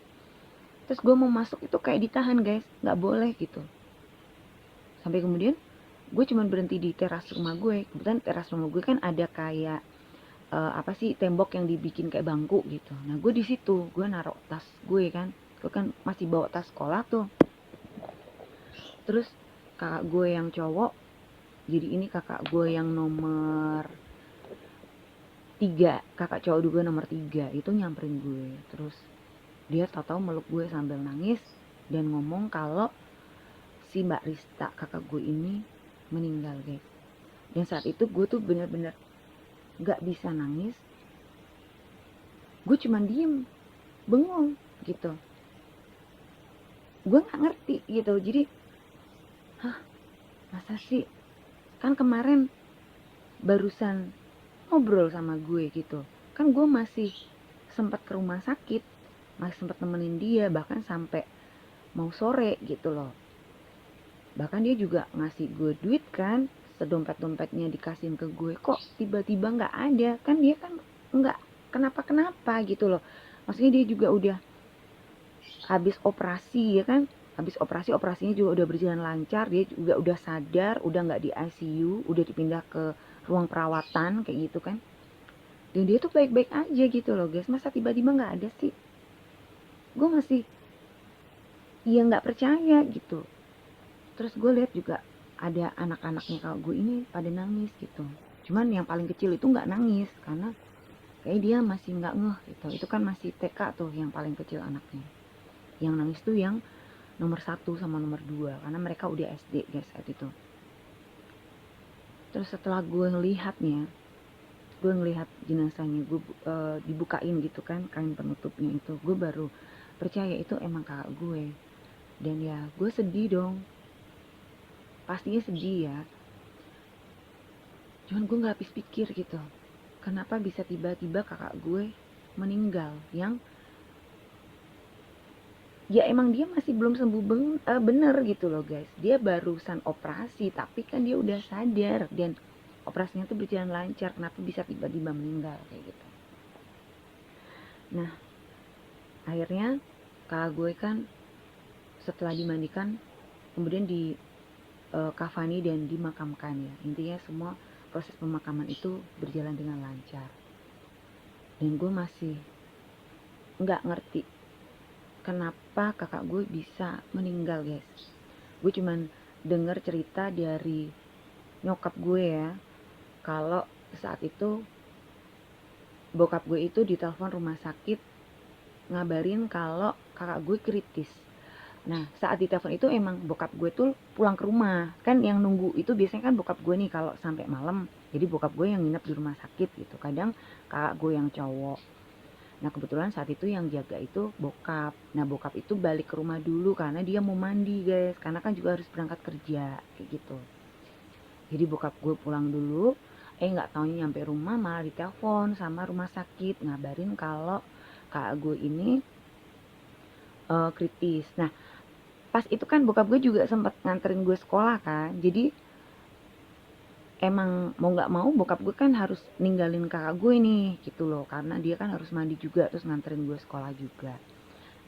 Terus gue mau masuk itu kayak ditahan guys, nggak boleh gitu. Sampai kemudian gue cuman berhenti di teras rumah gue. Kebetulan teras rumah gue kan ada kayak apa sih, tembok yang dibikin kayak bangku gitu. Nah gue di situ gue naruh tas gue kan masih bawa tas sekolah tuh. Terus kakak gue yang cowok, jadi ini kakak gue yang nomor 3, kakak cowok gue nomor 3 itu nyamperin gue. Terus dia tahu-tahu meluk gue sambil nangis dan ngomong kalau si Mbak Rista kakak gue ini meninggal guys. Dan saat itu gue tuh bener-bener gak bisa nangis, gue cuman diem bengong gitu, gue nggak ngerti gitu. Jadi masa sih, kan kemarin barusan ngobrol sama gue gitu kan, gue masih sempat ke rumah sakit, masih sempat nemenin dia bahkan sampai mau sore gitu loh. Bahkan dia juga ngasih gue duit kan, sedompet-dompetnya dikasihin ke gue, kok tiba-tiba nggak ada, kan dia kan nggak kenapa-kenapa gitu loh. Maksudnya dia juga udah habis operasi ya kan, habis operasinya juga udah berjalan lancar, dia juga udah sadar, udah nggak di ICU, udah dipindah ke ruang perawatan kayak gitu kan, dan dia tuh baik-baik aja gitu loh guys. Masa tiba-tiba nggak ada sih, gue masih ya nggak percaya gitu. Terus gue lihat juga ada anak-anaknya kalau gue ini pada nangis gitu, cuman yang paling kecil itu nggak nangis karena kayak dia masih nggak ngeh gitu. Itu kan masih TK tuh yang paling kecil anaknya. Yang nangis tuh yang nomor 1 sama nomor 2 karena mereka udah SD guys saat itu. Terus setelah gue ngelihat jenazahnya, gue dibukain gitu kan kain penutupnya itu, gue baru percaya itu emang kakak gue. Dan ya gue sedih dong, pastinya sedih ya, cuman gue nggak habis pikir gitu, kenapa bisa tiba-tiba kakak gue meninggal yang ya emang dia masih belum sembuh bener gitu loh guys. Dia barusan operasi tapi kan dia udah sadar dan operasinya tuh berjalan lancar, kenapa bisa tiba-tiba meninggal kayak gitu. Nah akhirnya kakak gue kan setelah dimandikan kemudian di kafani dan dimakamkan ya. Intinya semua proses pemakaman itu berjalan dengan lancar. Dan gue masih nggak ngerti kenapa kakak gue bisa meninggal guys. Gue cuman denger cerita dari nyokap gue ya, kalau saat itu bokap gue itu ditelepon rumah sakit ngabarin kalau kakak gue kritis. Nah saat ditelepon itu emang bokap gue tuh pulang ke rumah, kan yang nunggu itu biasanya kan bokap gue nih kalau sampai malam, jadi bokap gue yang nginep di rumah sakit gitu, kadang kakak gue yang cowok. Nah kebetulan saat itu yang jaga itu bokap. Nah bokap itu balik ke rumah dulu karena dia mau mandi guys, karena kan juga harus berangkat kerja kayak gitu. Jadi bokap gue pulang dulu, nggak taunya nyampe rumah malah ditelepon sama rumah sakit ngabarin kalau kakak gue ini kritis. Nah pas itu kan bokap gue juga sempat nganterin gue sekolah kan, jadi emang mau nggak mau bokap gue kan harus ninggalin kakak gue nih gitu loh, karena dia kan harus mandi juga terus nganterin gue sekolah juga.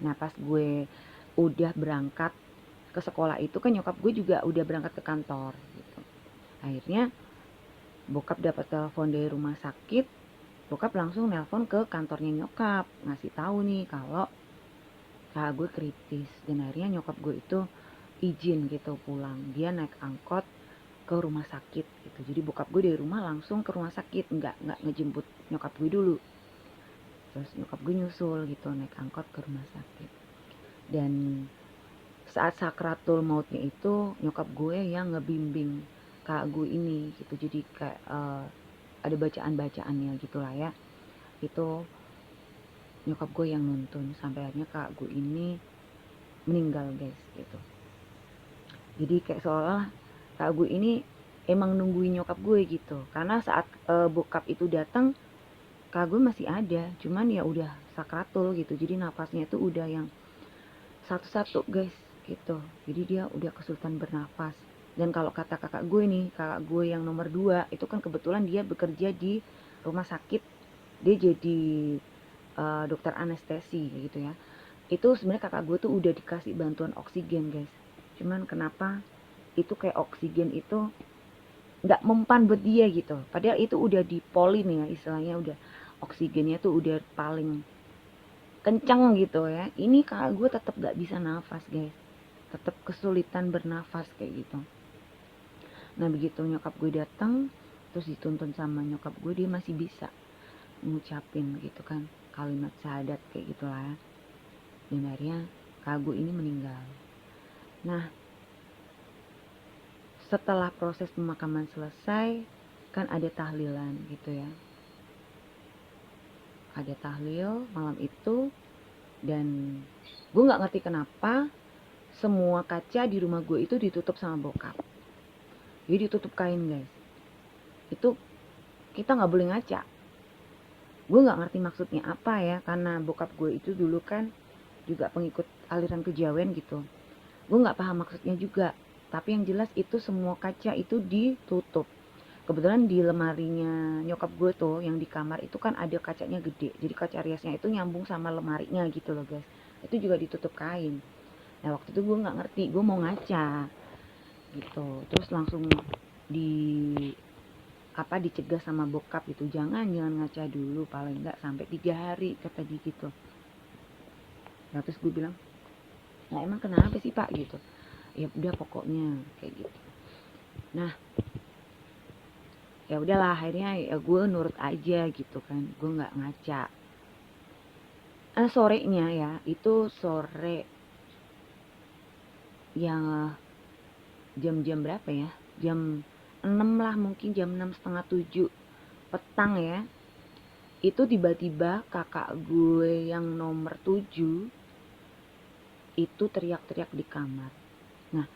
Nah pas gue udah berangkat ke sekolah itu kan nyokap gue juga udah berangkat ke kantor gitu. Akhirnya bokap dapat telepon dari rumah sakit, bokap langsung nelpon ke kantornya nyokap ngasih tahu nih kalau kakak gue kritis. Dan akhirnya nyokap gue itu izin gitu pulang, dia naik angkot ke rumah sakit gitu. Jadi bokap gue dari rumah langsung ke rumah sakit, nggak ngejemput nyokap gue dulu. Terus nyokap gue nyusul gitu naik angkot ke rumah sakit. Dan saat sakratul mautnya itu nyokap gue yang ngebimbing kakak gue ini gitu. Jadi kayak ada bacaan-bacaannya gitulah ya. Itu nyokap gue yang nuntun sampai akhirnya kakak gue ini meninggal guys gitu. Jadi kayak seolah kakak gue ini emang nungguin nyokap gue gitu. Karena saat bokap itu datang kakak gue masih ada, cuman ya udah sakratul gitu. Jadi nafasnya itu udah yang satu-satu guys gitu. Jadi dia udah kesulitan bernafas. Dan kalau kata kakak gue nih, kakak gue yang nomor 2 itu kan kebetulan dia bekerja di rumah sakit, dia jadi dokter anestesi gitu ya. Itu sebenarnya kakak gue tuh udah dikasih bantuan oksigen guys, cuman kenapa itu kayak oksigen itu nggak mempan buat dia gitu, padahal itu udah dipolin ya istilahnya, udah oksigennya tuh udah paling kencang gitu ya. Ini kakak gue tetap gak bisa nafas guys, tetap kesulitan bernafas kayak gitu. Nah begitu nyokap gue datang terus dituntun sama nyokap gue, dia masih bisa ngucapin gitu kan kalimat syahadat kayak gitulah ya. Dan akhirnya kakak gue ini meninggal. Nah setelah proses pemakaman selesai kan ada tahlilan gitu ya, ada tahlil malam itu. Dan gue nggak ngerti kenapa semua kaca di rumah gue itu ditutup sama bokap, jadi ditutup kain guys. Itu kita nggak boleh ngaca. Gue nggak ngerti maksudnya apa ya, karena bokap gue itu dulu kan juga pengikut aliran kejawen gitu. Gue nggak paham maksudnya juga, tapi yang jelas itu semua kaca itu ditutup. Kebetulan di lemarinya nyokap gue tuh yang di kamar itu kan ada kacanya gede, jadi kaca riasnya itu nyambung sama lemarinya gitu loh guys. Itu juga ditutup kain. Nah waktu itu gue nggak ngerti, gue mau ngaca gitu, terus langsung di dicegah sama bokap gitu, jangan ngaca dulu paling nggak sampai 3 hari kata dia gitu. Nah terus gue bilang, nah emang kenapa sih pak gitu, ya udah pokoknya kayak gitu. Nah Ya udahlah, akhirnya ya gue nurut aja gitu kan, gue nggak ngaca. Sorenya ya, itu sore yang jam-jam berapa ya, jam 6 lah, mungkin jam 6 setengah 7 petang ya. Itu tiba-tiba kakak gue yang nomor 7 itu teriak-teriak di kamar. Nah,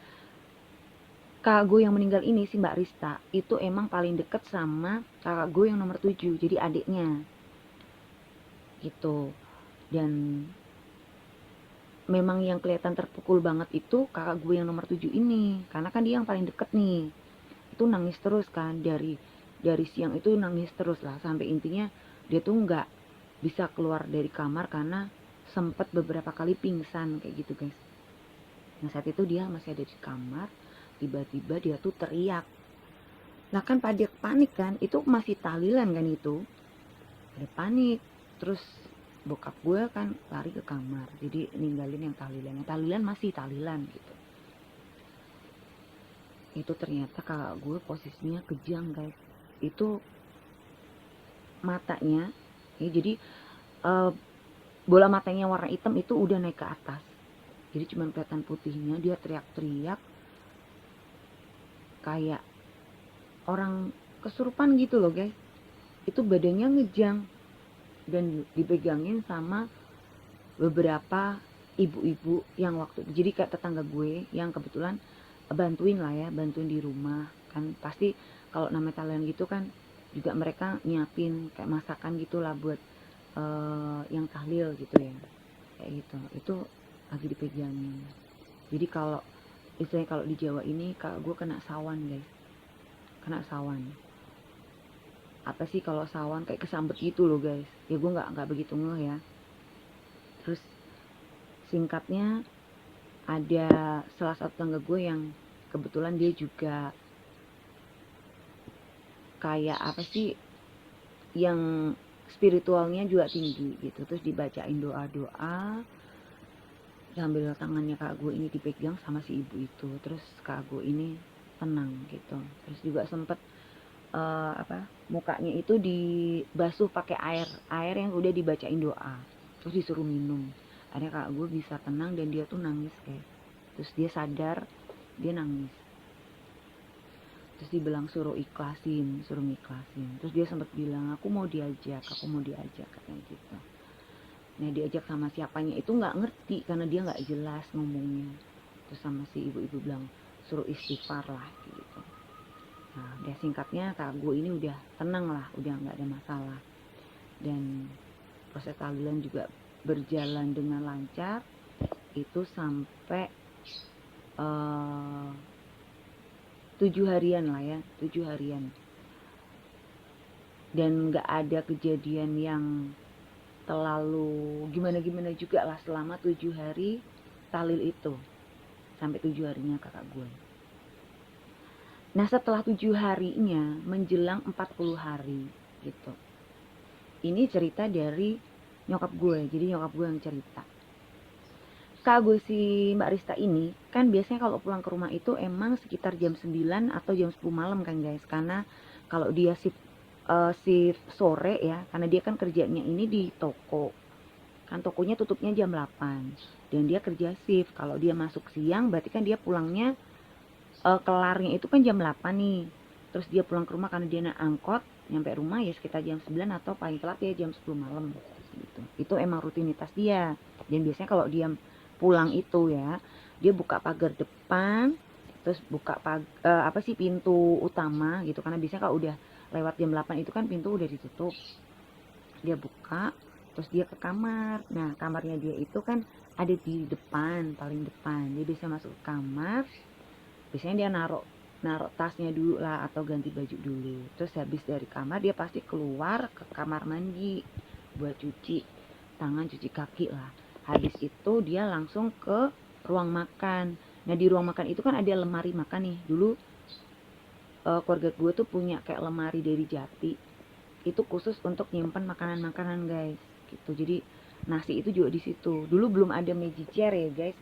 kakak gue yang meninggal ini, si Mbak Rista, itu emang paling deket sama kakak gue yang nomor 7, jadi adiknya gitu. Dan memang yang kelihatan terpukul banget itu kakak gue yang nomor 7 ini, karena kan dia yang paling deket nih. Itu nangis terus kan, dari siang itu nangis terus lah, sampai intinya dia tuh nggak bisa keluar dari kamar karena sempet beberapa kali pingsan kayak gitu guys. Nah saat itu dia masih ada di kamar, tiba-tiba dia tuh teriak. Lah kan pada panik kan, itu masih tahlilan kan itu. Ada panik. Terus bokap gue kan lari ke kamar. Jadi ninggalin yang tahlilan. Yang tahlilan masih tahlilan gitu. Itu ternyata kakak gue posisinya kejang guys. Itu matanya, ya jadi uh, bola matanya warna hitam itu udah naik ke atas. Jadi cuma kelihatan putihnya, dia teriak-teriak kayak orang kesurupan gitu loh guys. Itu badannya ngejang dan dipegangin sama beberapa ibu-ibu yang waktu, jadi kayak tetangga gue yang kebetulan bantuin lah ya, bantuin di rumah kan. Pasti kalau namanya kalian gitu kan juga mereka nyiapin kayak masakan gitulah buat yang tahlil gitu ya, kayak gitu. Itu lagi dipegangin. Jadi kalau istilahnya kalau di Jawa ini kak gue kena sawan guys, kena sawan. Apa sih kalau sawan, kayak kesambet gitu loh guys. Ya gue nggak begitu ngeh ya. Terus singkatnya, ada salah satu tangga gue yang kebetulan dia juga kayak apa sih, yang spiritualnya juga tinggi gitu. Terus dibacain doa-doa sambil tangannya kak gue ini dipegang sama si ibu itu. Terus kak gue ini tenang gitu. Terus juga sempet mukanya itu dibasuh pakai air yang udah dibacain doa. Terus disuruh minum. Akhirnya kak gue bisa tenang dan dia tuh nangis kayak. Terus dia sadar, dia nangis. Terus dibilang suruh ikhlasin, suruh ngiklasin. Terus dia sempat bilang, aku mau diajak katanya gitu. Nah diajak sama siapanya itu nggak ngerti karena dia nggak jelas ngomongnya. Terus sama si ibu-ibu bilang suruh istighfar lah gitu. Nah udah singkatnya kak gue ini udah tenang lah, udah nggak ada masalah. Dan proses tahlilan juga berjalan dengan lancar. Itu sampai 7 harian lah ya, 7 harian. Dan nggak ada kejadian yang terlalu gimana-gimana juga lah selama 7 hari tahlil itu, sampai 7 harinya kakak gue. Nah setelah 7 harinya menjelang 40 hari gitu, ini cerita dari nyokap gue, jadi nyokap gue yang cerita. Kak gue si Mbak Rista ini kan biasanya kalau pulang ke rumah itu emang sekitar jam 9 atau jam 10 malam kan guys, karena kalau dia shift sore ya, karena dia kan kerjanya ini di toko kan, tokonya tutupnya jam 8 dan dia kerja shift. Kalau dia masuk siang berarti kan dia pulangnya kelarnya itu kan jam 8 nih. Terus dia pulang ke rumah karena dia naik angkot, nyampe rumah ya sekitar jam 9 atau paling telat ya jam 10 malam gitu. Itu emang rutinitas dia. Dan biasanya kalau dia pulang itu ya, dia buka pagar depan, terus buka pintu utama gitu, karena biasanya kalau udah lewat jam 8 itu kan pintu udah ditutup. Dia buka, terus dia ke kamar. Nah kamarnya dia itu kan ada di depan, paling depan. Dia bisa masuk ke kamar, biasanya dia naruh tasnya dulu lah atau ganti baju dulu. Terus habis dari kamar dia pasti keluar ke kamar mandi buat cuci tangan, cuci kaki lah. Habis itu dia langsung ke ruang makan. Nah di ruang makan itu kan ada lemari makan nih. Dulu keluarga gue tuh punya kayak lemari dari jati, itu khusus untuk nyimpen makanan-makanan guys gitu. Jadi nasi itu juga di situ. Dulu belum ada magic chair ya guys,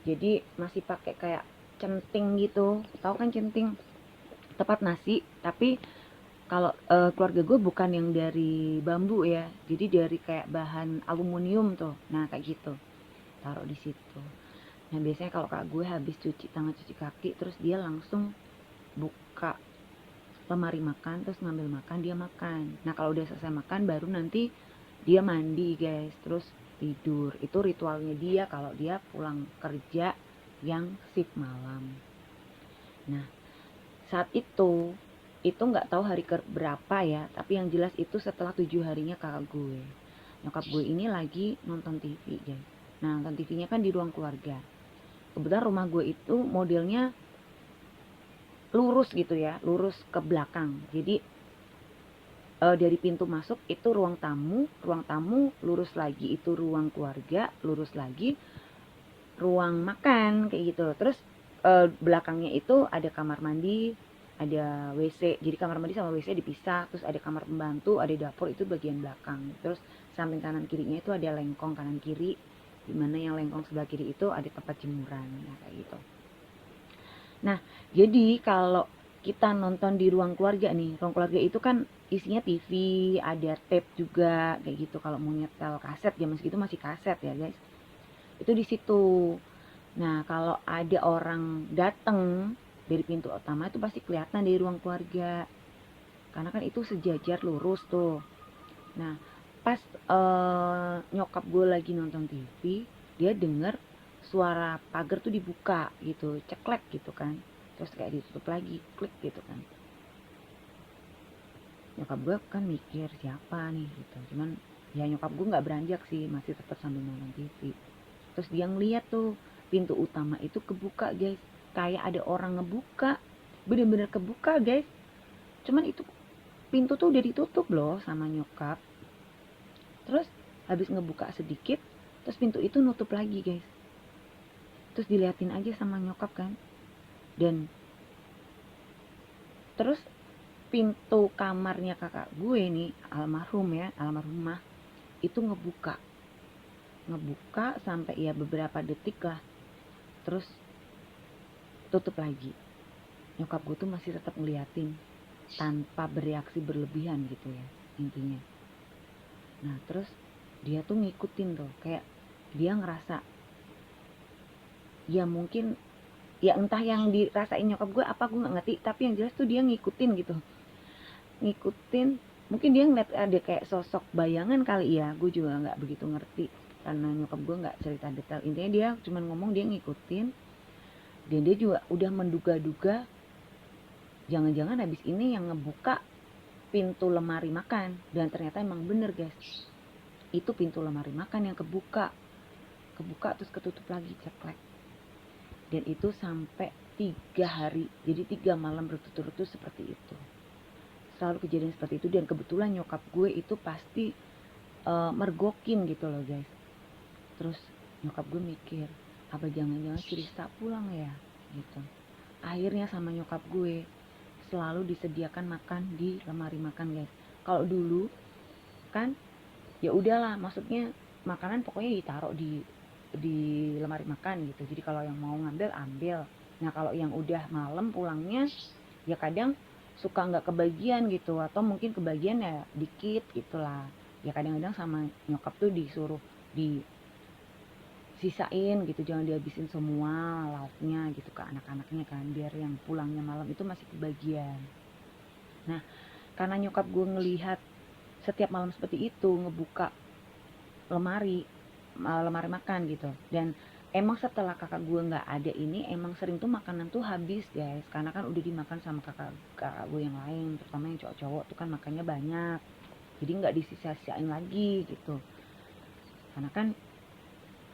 jadi masih pakai kayak centing gitu, tahu kan centing, tempat nasi tapi Kalau keluarga gue bukan yang dari bambu ya, jadi dari kayak bahan aluminium tuh, nah kayak gitu, taruh di situ. Nah biasanya kalau kak gue habis cuci tangan cuci kaki, terus dia langsung buka lemari makan, terus ngambil makan, dia makan. Nah kalau udah selesai makan baru nanti dia mandi guys, terus tidur. Itu ritualnya dia kalau dia pulang kerja yang shift malam. Nah saat itu nggak tahu hari ke berapa ya, tapi yang jelas itu setelah 7 harinya kakak gue. Nyokap gue ini lagi nonton TV guys. Nah nonton TV-nya kan di ruang keluarga. Kebetulan rumah gue itu modelnya lurus gitu ya, lurus ke belakang. Jadi dari pintu masuk itu ruang tamu lurus lagi itu ruang keluarga, lurus lagi ruang makan kayak gitu. Terus belakangnya itu ada kamar mandi, ada WC. Jadi kamar mandi sama WC dipisah, terus ada kamar pembantu, ada dapur itu bagian belakang. Terus samping kanan kirinya itu ada lengkong kanan kiri, dimana yang lengkong sebelah kiri itu ada tempat jemuran, nah, kayak gitu. Nah, jadi kalau kita nonton di ruang keluarga nih, ruang keluarga itu kan isinya TV, ada tape juga kayak gitu. Kalau mau nyetel kaset zaman segitu masih kaset ya guys. Itu di situ. Nah, kalau ada orang datang dari pintu utama itu pasti kelihatan dari ruang keluarga. Karena kan itu sejajar lurus tuh. Nah, pas nyokap gue lagi nonton TV, dia denger suara pagar tuh dibuka gitu, ceklek gitu kan. Terus kayak ditutup lagi, klik gitu kan. Nyokap gue kan mikir siapa nih gitu. Cuman ya nyokap gue nggak beranjak sih, masih tetap sambil nonton TV. Terus dia ngeliat tuh pintu utama itu kebuka guys, kayak ada orang ngebuka, bener-bener kebuka guys. Cuman itu pintu tuh udah ditutup loh sama nyokap. Terus habis ngebuka sedikit, terus pintu itu nutup lagi guys. Terus diliatin aja sama nyokap kan. Dan terus pintu kamarnya kakak gue nih, almarhum ya, almarhumah, itu ngebuka sampai ya beberapa detik lah, terus tutup lagi. Nyokap gue tuh masih tetap ngeliatin tanpa bereaksi berlebihan gitu ya intinya. Nah terus dia tuh ngikutin tuh, kayak dia ngerasa ya mungkin ya entah yang dirasain nyokap gue apa gue nggak ngerti, tapi yang jelas tuh dia ngikutin gitu, ngikutin. Mungkin dia ngeliat ada kayak sosok bayangan kali ya, gue juga nggak begitu ngerti karena nyokap gue nggak cerita detail. Intinya dia cuma ngomong dia ngikutin, dan dia juga udah menduga-duga jangan-jangan habis ini yang ngebuka pintu lemari makan. Dan ternyata emang bener guys, itu pintu lemari makan yang kebuka terus ketutup lagi ceklek. Dan itu sampai 3 hari, jadi 3 malam berturut-turut tuh seperti itu, selalu kejadian seperti itu. Dan kebetulan nyokap gue itu pasti mergokin gitu loh guys. Terus nyokap gue mikir, apa jangan-jangan si Rista pulang ya gitu. Akhirnya sama nyokap gue selalu disediakan makan di lemari makan guys. Kalau dulu kan ya udahlah, maksudnya makanan pokoknya ditaruh di lemari makan gitu. Jadi kalau yang mau ngambil ambil. Nah kalau yang udah malam pulangnya ya kadang suka nggak kebagian gitu, atau mungkin kebagian ya dikit gitulah. Ya kadang-kadang sama nyokap tuh disuruh disisain gitu, jangan dihabisin semua lauknya gitu ke anak-anaknya kan, biar yang pulangnya malam itu masih kebagian. Nah karena nyokap gue ngelihat setiap malam seperti itu ngebuka lemari lemari makan gitu. Dan emang setelah kakak gue nggak ada ini emang sering tuh makanan tuh habis guys, karena kan udah dimakan sama kakak kakak gue yang lain, terutama yang cowok-cowok tuh kan makannya banyak, jadi nggak disisa-sisain lagi gitu. Karena kan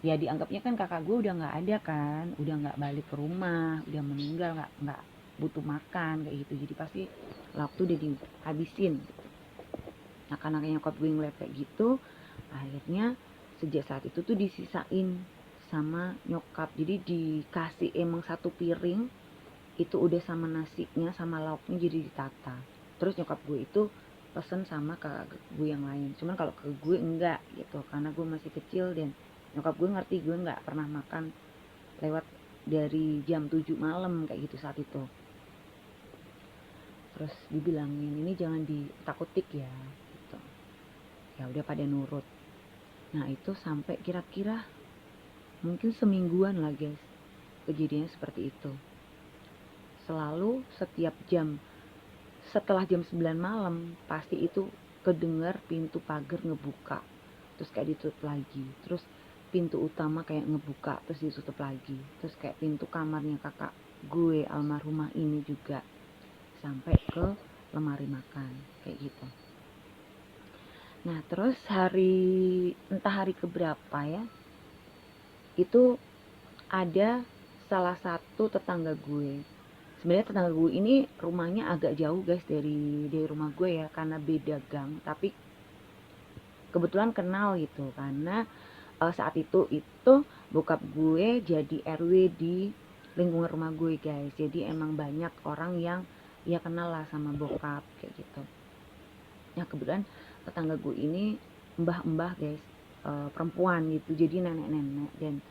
ya dianggapnya kan kakak gue udah nggak ada kan, udah nggak balik ke rumah, udah meninggal, nggak butuh makan kayak gitu, jadi pasti waktu udah dihabisin gitu. Nah karena nyokap gue ngeliat kayak gitu, akhirnya sejak saat itu tuh disisain sama nyokap. Jadi dikasih emang satu piring itu udah sama nasinya sama lauknya, jadi ditata. Terus nyokap gue itu pesen sama kakak gue yang lain. Cuman kalau ke gue enggak gitu, karena gue masih kecil dan nyokap gue ngerti gue nggak pernah makan lewat dari jam 7 malam kayak gitu saat itu. Terus dibilangin ini jangan ditakutik ya gitu. Ya udah pada nurut. Nah itu sampai kira-kira mungkin semingguan lah guys, kejadiannya seperti itu. Selalu setiap jam, setelah jam 9 malam pasti itu kedengar pintu pagar ngebuka, terus kayak ditutup lagi, terus pintu utama kayak ngebuka terus ditutup lagi, terus kayak pintu kamarnya kakak gue almarhumah ini juga sampai ke lemari makan kayak gitu. Nah terus entah hari keberapa ya, itu ada salah satu tetangga gue. Sebenarnya tetangga gue ini rumahnya agak jauh guys dari rumah gue ya, karena beda gang, tapi kebetulan kenal gitu karena saat itu bokap gue jadi RW di lingkungan rumah gue guys. Jadi emang banyak orang yang ya kenal lah sama bokap kayak gitu. Nah kebetulan tetangga gue ini mbah-mbah guys, perempuan gitu, jadi nenek-nenek, dan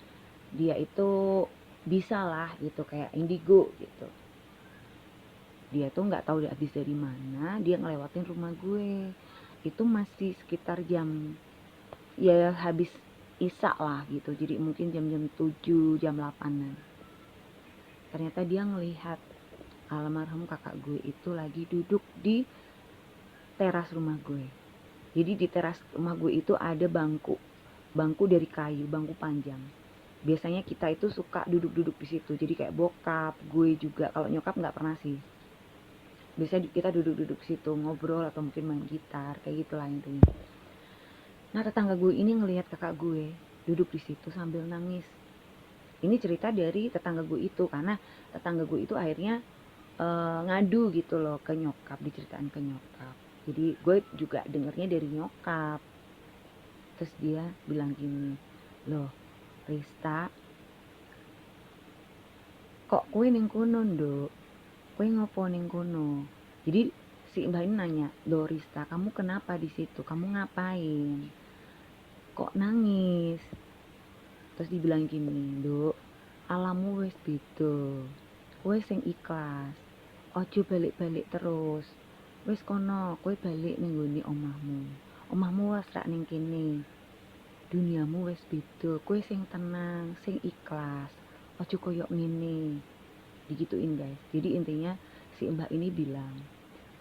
dia itu bisa lah gitu kayak indigo gitu. Dia tuh nggak tahu dia habis dari mana dia ngelewatin rumah gue. Itu masih sekitar jam ya habis isak lah gitu, jadi mungkin jam-jam 7 jam 8-an. Ternyata dia ngelihat almarhum kakak gue itu lagi duduk di teras rumah gue. Jadi di teras rumah gue itu ada bangku dari kayu, bangku panjang. Biasanya kita itu suka duduk-duduk di situ, jadi kayak bokap gue juga. Kalau nyokap nggak pernah sih, biasanya kita duduk-duduk situ ngobrol atau mungkin main gitar kayak gitulah intinya. Nah tetangga gue ini ngelihat kakak gue duduk di situ sambil nangis. Ini cerita dari tetangga gue itu, karena tetangga gue itu akhirnya ngadu gitu loh ke nyokap, diceritain ke nyokap. Jadi gue juga dengernya dari nyokap. Terus dia bilang gini, loh Rista, kok kue ning kono nduk, kue ngopo ning kono. Jadi si mbak ini nanya, loh Rista kamu kenapa di situ, kamu ngapain, kok nangis. Terus dibilang gini, nduk alamu wis beda, kowe sing ikhlas, ojo balik-balik terus, wis kono kowe balik ning nggone omahmu wis rak ning kene, duniamu wis beda, kowe sing tenang, sing ikhlas, ojo koyok ngene. Digituin guys. Jadi intinya si mbak ini bilang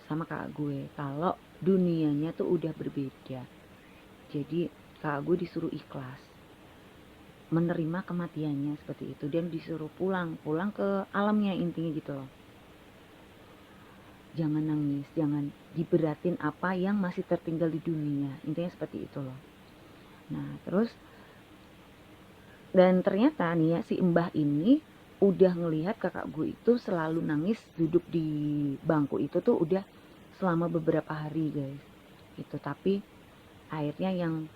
sama kakak gue kalau dunianya tuh udah berbeda. Jadi kakak gue disuruh ikhlas menerima kematiannya seperti itu, dan disuruh pulang ke alamnya intinya gitu loh. Jangan nangis, jangan diberatin apa yang masih tertinggal di dunia, intinya seperti itu loh. Nah terus, dan ternyata nih ya si mbah ini udah ngelihat kakak gue itu selalu nangis duduk di bangku itu tuh udah selama beberapa hari guys itu. Tapi akhirnya yang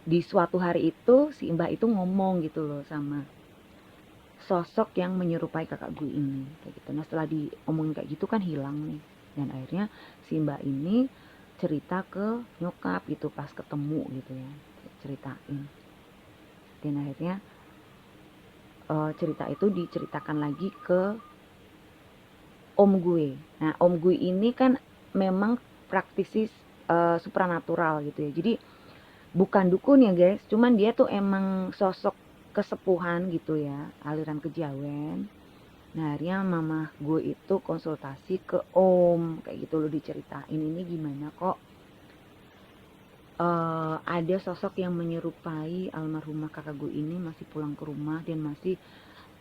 di suatu hari itu si mbah itu ngomong gitu loh sama sosok yang menyerupai kakak gue ini kayak gitu. Nah setelah diomongin kayak gitu kan hilang nih, dan akhirnya si mbak ini cerita ke nyokap gitu pas ketemu gitu ya, ceritain. Dan akhirnya cerita itu diceritakan lagi ke om gue. Nah om gue ini kan memang praktisi supranatural gitu ya, jadi bukan dukun ya guys, cuman dia tuh emang sosok kesepuhan gitu ya, aliran kejawen. Nah akhirnya mama gue itu konsultasi ke om kayak gitu loh, diceritain ini gimana kok ada sosok yang menyerupai almarhumah kakak gue ini masih pulang ke rumah dan masih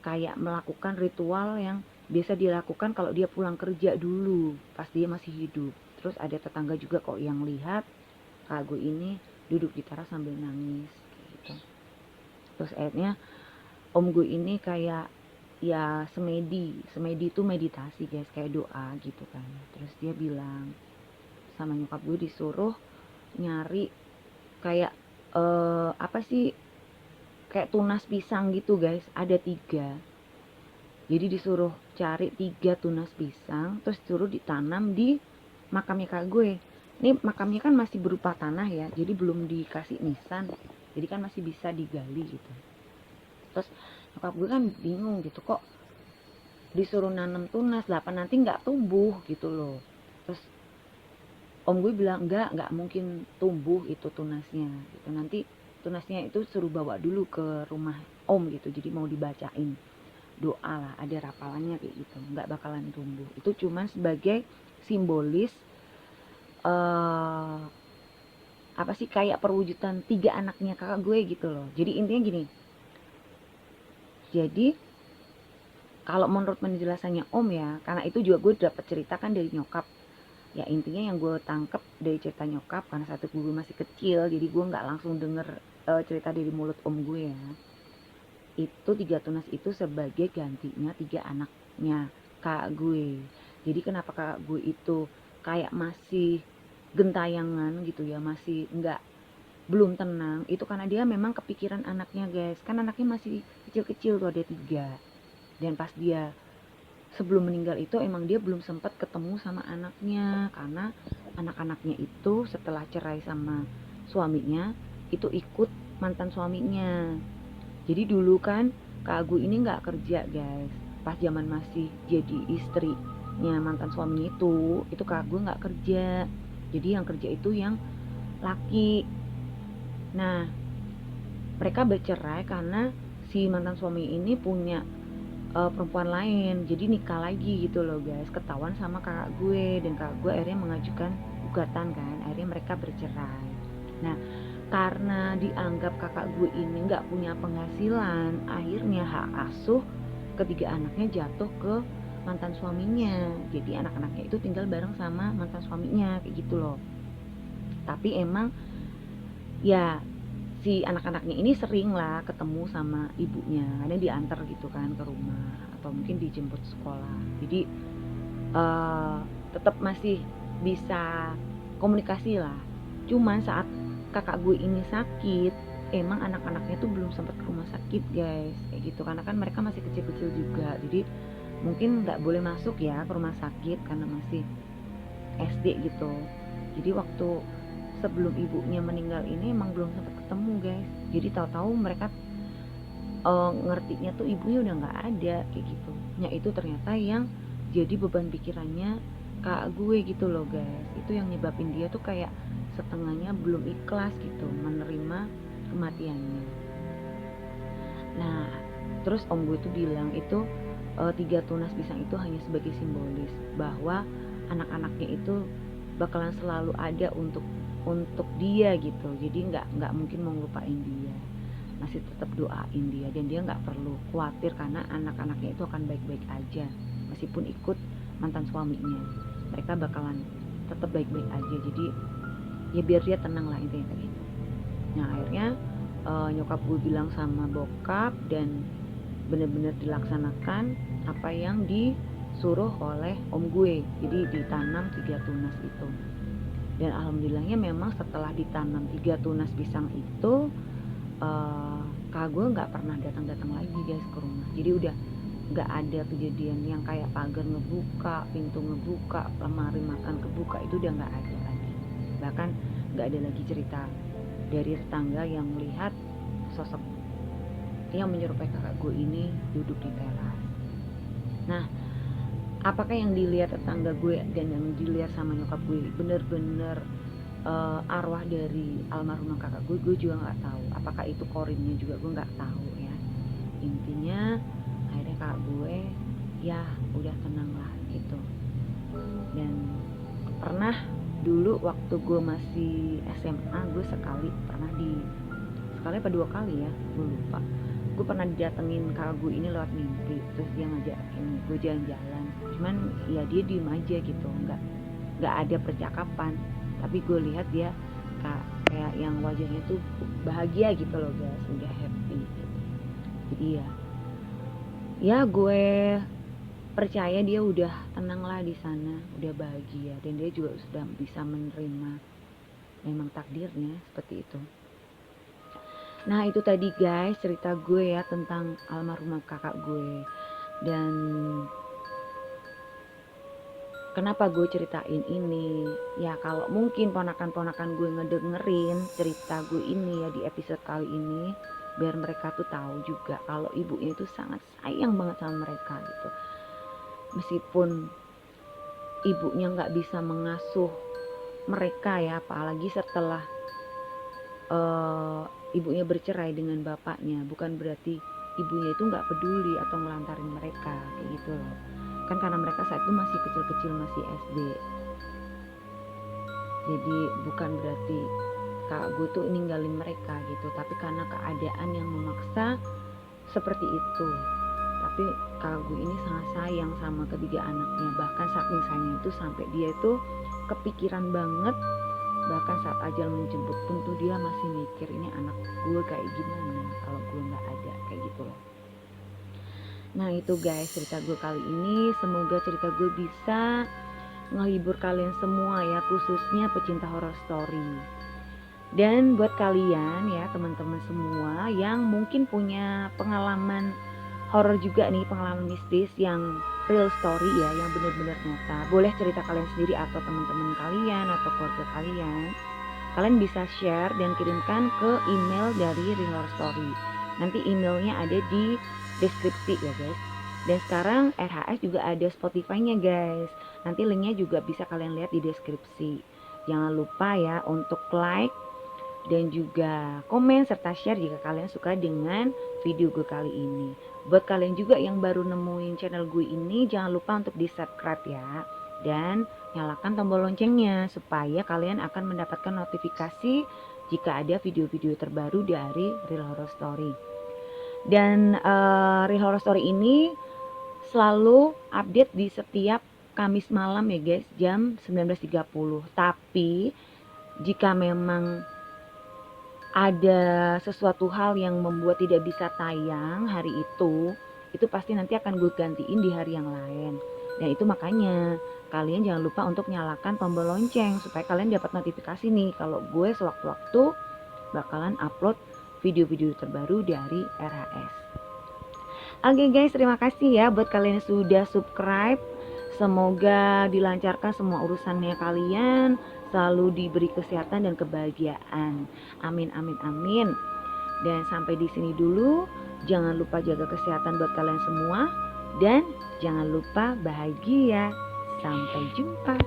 kayak melakukan ritual yang biasa dilakukan kalau dia pulang kerja dulu pas dia masih hidup. Terus ada tetangga juga kok yang lihat kakak gue ini duduk di teras sambil nangis kayak gitu. Terus akhirnya om gue ini kayak ya semedi itu meditasi guys, kayak doa gitu kan. Terus dia bilang sama nyokap gue disuruh nyari kayak apa sih, kayak tunas pisang gitu guys, ada 3. Jadi disuruh cari 3 tunas pisang, terus disuruh ditanam di makamnya kak gue. Ini makamnya kan masih berupa tanah ya, jadi belum dikasih nisan, jadi kan masih bisa digali gitu. Terus nyokap gue kan bingung gitu, kok disuruh nanam tunas 8 nanti nggak tumbuh gitu loh. Terus om gue bilang nggak mungkin tumbuh itu tunasnya gitu, nanti tunasnya itu suruh bawa dulu ke rumah om gitu, jadi mau dibacain doa lah, ada rapalannya kayak gitu, nggak bakalan tumbuh. Itu cuman sebagai simbolis apa sih, kayak perwujudan 3 anaknya kakak gue gitu loh. Jadi intinya gini, jadi kalau menurut penjelasannya om ya, karena itu juga gue dapat cerita kan dari nyokap ya, intinya yang gue tangkep dari cerita nyokap, karena satu gue masih kecil jadi gue nggak langsung denger cerita dari mulut om gue ya. Itu 3 tunas itu sebagai gantinya 3 anaknya kakak gue. Jadi kenapa kakak gue itu kayak masih gentayangan gitu ya, masih nggak, belum tenang, itu karena dia memang kepikiran anaknya guys. Kan anaknya masih kecil-kecil tuh, ada 3. Dan pas dia sebelum meninggal itu emang dia belum sempat ketemu sama anaknya, karena anak-anaknya itu setelah cerai sama suaminya itu ikut mantan suaminya. Jadi dulu kan Kak Agu ini nggak kerja guys, pas zaman masih jadi istrinya mantan suaminya itu Kak Agu nggak kerja, jadi yang kerja itu yang laki. Nah mereka bercerai karena si mantan suami ini punya perempuan lain, jadi nikah lagi gitu loh guys, ketahuan sama kakak gue, dan kakak gue akhirnya mengajukan gugatan kan, akhirnya mereka bercerai. Nah karena dianggap kakak gue ini nggak punya penghasilan, akhirnya hak asuh ketiga anaknya jatuh ke mantan suaminya, jadi anak-anaknya itu tinggal bareng sama mantan suaminya kayak gitu loh. Tapi emang ya si anak-anaknya ini sering lah ketemu sama ibunya, kadang diantar gitu kan ke rumah atau mungkin dijemput sekolah, jadi uh, tetap masih bisa komunikasi lah. Cuman saat kakak gue ini sakit, emang anak-anaknya tuh belum sempat ke rumah sakit guys kayak gitu, karena kan mereka masih kecil-kecil juga, jadi mungkin nggak boleh masuk ya ke rumah sakit karena masih SD gitu. Jadi waktu sebelum ibunya meninggal ini emang belum sempat ketemu guys, jadi tahu-tahu mereka ngertinya tuh ibunya udah nggak ada kayak gitu. Nya itu ternyata yang jadi beban pikirannya kak gue gitu loh guys, itu yang nyebabin dia tuh kayak setengahnya belum ikhlas gitu menerima kematiannya. Nah terus om gue tuh bilang itu 3 tunas pisang itu hanya sebagai simbolis bahwa anak-anaknya itu bakalan selalu ada untuk dia gitu, jadi nggak mungkin mau ngelupain dia, masih tetap doain dia, dan dia nggak perlu khawatir karena anak-anaknya itu akan baik-baik aja meskipun ikut mantan suaminya, mereka bakalan tetap baik-baik aja, jadi ya biar dia tenang lah intinya kayak gitu. Nah akhirnya nyokap gue bilang sama bokap dan bener-bener dilaksanakan apa yang disuruh oleh om gue, jadi ditanam 3 tunas itu. Dan alhamdulillahnya memang setelah ditanam 3 tunas pisang itu kakak gue nggak pernah datang-datang lagi guys ke rumah, jadi udah nggak ada kejadian yang kayak pagar ngebuka, pintu ngebuka, lemari makan kebuka, itu udah nggak ada lagi. Bahkan nggak ada lagi cerita dari tetangga yang melihat sosok yang menyerupai kakak gue ini duduk di teras. Nah apakah yang dilihat tetangga gue dan yang dilihat sama nyokap gue bener-bener arwah dari almarhumah kakak gue juga nggak tahu. Apakah itu korinnya juga gue nggak tahu ya. Intinya akhirnya kakak gue ya udah tenang lah gitu. Dan pernah dulu waktu gue masih SMA, gue sekali apa 2 kali ya gue lupa, gue pernah didatengin kakak gue ini lewat mimpi, terus dia ngajakin gue jalan-jalan, cuman ya dia diem aja gitu, nggak ada percakapan, tapi gue lihat dia kayak yang wajahnya tuh bahagia gitu loh guys, udah happy gitu. Jadi ya gue percaya dia udah tenang lah di sana, udah bahagia, dan dia juga sudah bisa menerima memang takdirnya seperti itu. Nah itu tadi guys cerita gue ya tentang almarhumah kakak gue. Dan kenapa gue ceritain ini? Ya kalau mungkin ponakan-ponakan gue ngedengerin cerita gue ini ya di episode kali ini, biar mereka tuh tahu juga kalau ibunya itu sangat sayang banget sama mereka gitu. meskipun ibunya nggak bisa mengasuh mereka ya, apalagi setelah ibunya bercerai dengan bapaknya, bukan berarti ibunya itu nggak peduli atau ngelantarin mereka kayak gitu loh. Kan karena mereka saat itu masih kecil-kecil, masih SD, jadi bukan berarti kak gue tuh ninggalin mereka gitu, tapi karena keadaan yang memaksa seperti itu. Tapi kakak gue ini sangat sayang sama ketiga anaknya, bahkan saking sayangnya itu sampai dia itu kepikiran banget, bahkan saat ajal menjemput pun tuh dia masih mikir ini anak gue kayak gimana kalau gue nggak ada, kayak gitu loh. Nah itu guys cerita gue kali ini, semoga cerita gue bisa menghibur kalian semua ya, khususnya pecinta horror story. Dan buat kalian ya teman-teman semua yang mungkin punya pengalaman horor juga nih, pengalaman mistis yang real story ya, yang benar-benar nyata, boleh cerita kalian sendiri atau teman-teman kalian atau keluarga kalian. Kalian bisa share dan kirimkan ke email dari Real Horror Story. Nanti emailnya ada di deskripsi ya guys. Dan sekarang RHS juga ada Spotify-nya guys. Nanti linknya juga bisa kalian lihat di deskripsi. Jangan lupa ya untuk like dan juga komen serta share jika kalian suka dengan video gue kali ini. Buat kalian juga yang baru nemuin channel gue ini, jangan lupa untuk di subscribe ya, dan nyalakan tombol loncengnya supaya kalian akan mendapatkan notifikasi jika ada video-video terbaru dari Real Horror Story. Dan Real Horror Story ini selalu update di setiap Kamis malam ya guys, jam 19.30. Tapi jika memang ada sesuatu hal yang membuat tidak bisa tayang hari itu pasti nanti akan gue gantiin di hari yang lain. Dan itu makanya kalian jangan lupa untuk nyalakan tombol lonceng supaya kalian dapat notifikasi nih kalau gue sewaktu-waktu bakalan upload video-video terbaru dari RHS. Oke guys, terima kasih ya buat kalian yang sudah subscribe. Semoga dilancarkan semua urusannya kalian, selalu diberi kesehatan dan kebahagiaan. Amin amin amin. Dan sampai di sini dulu. Jangan lupa jaga kesehatan buat kalian semua dan jangan lupa bahagia. Sampai jumpa.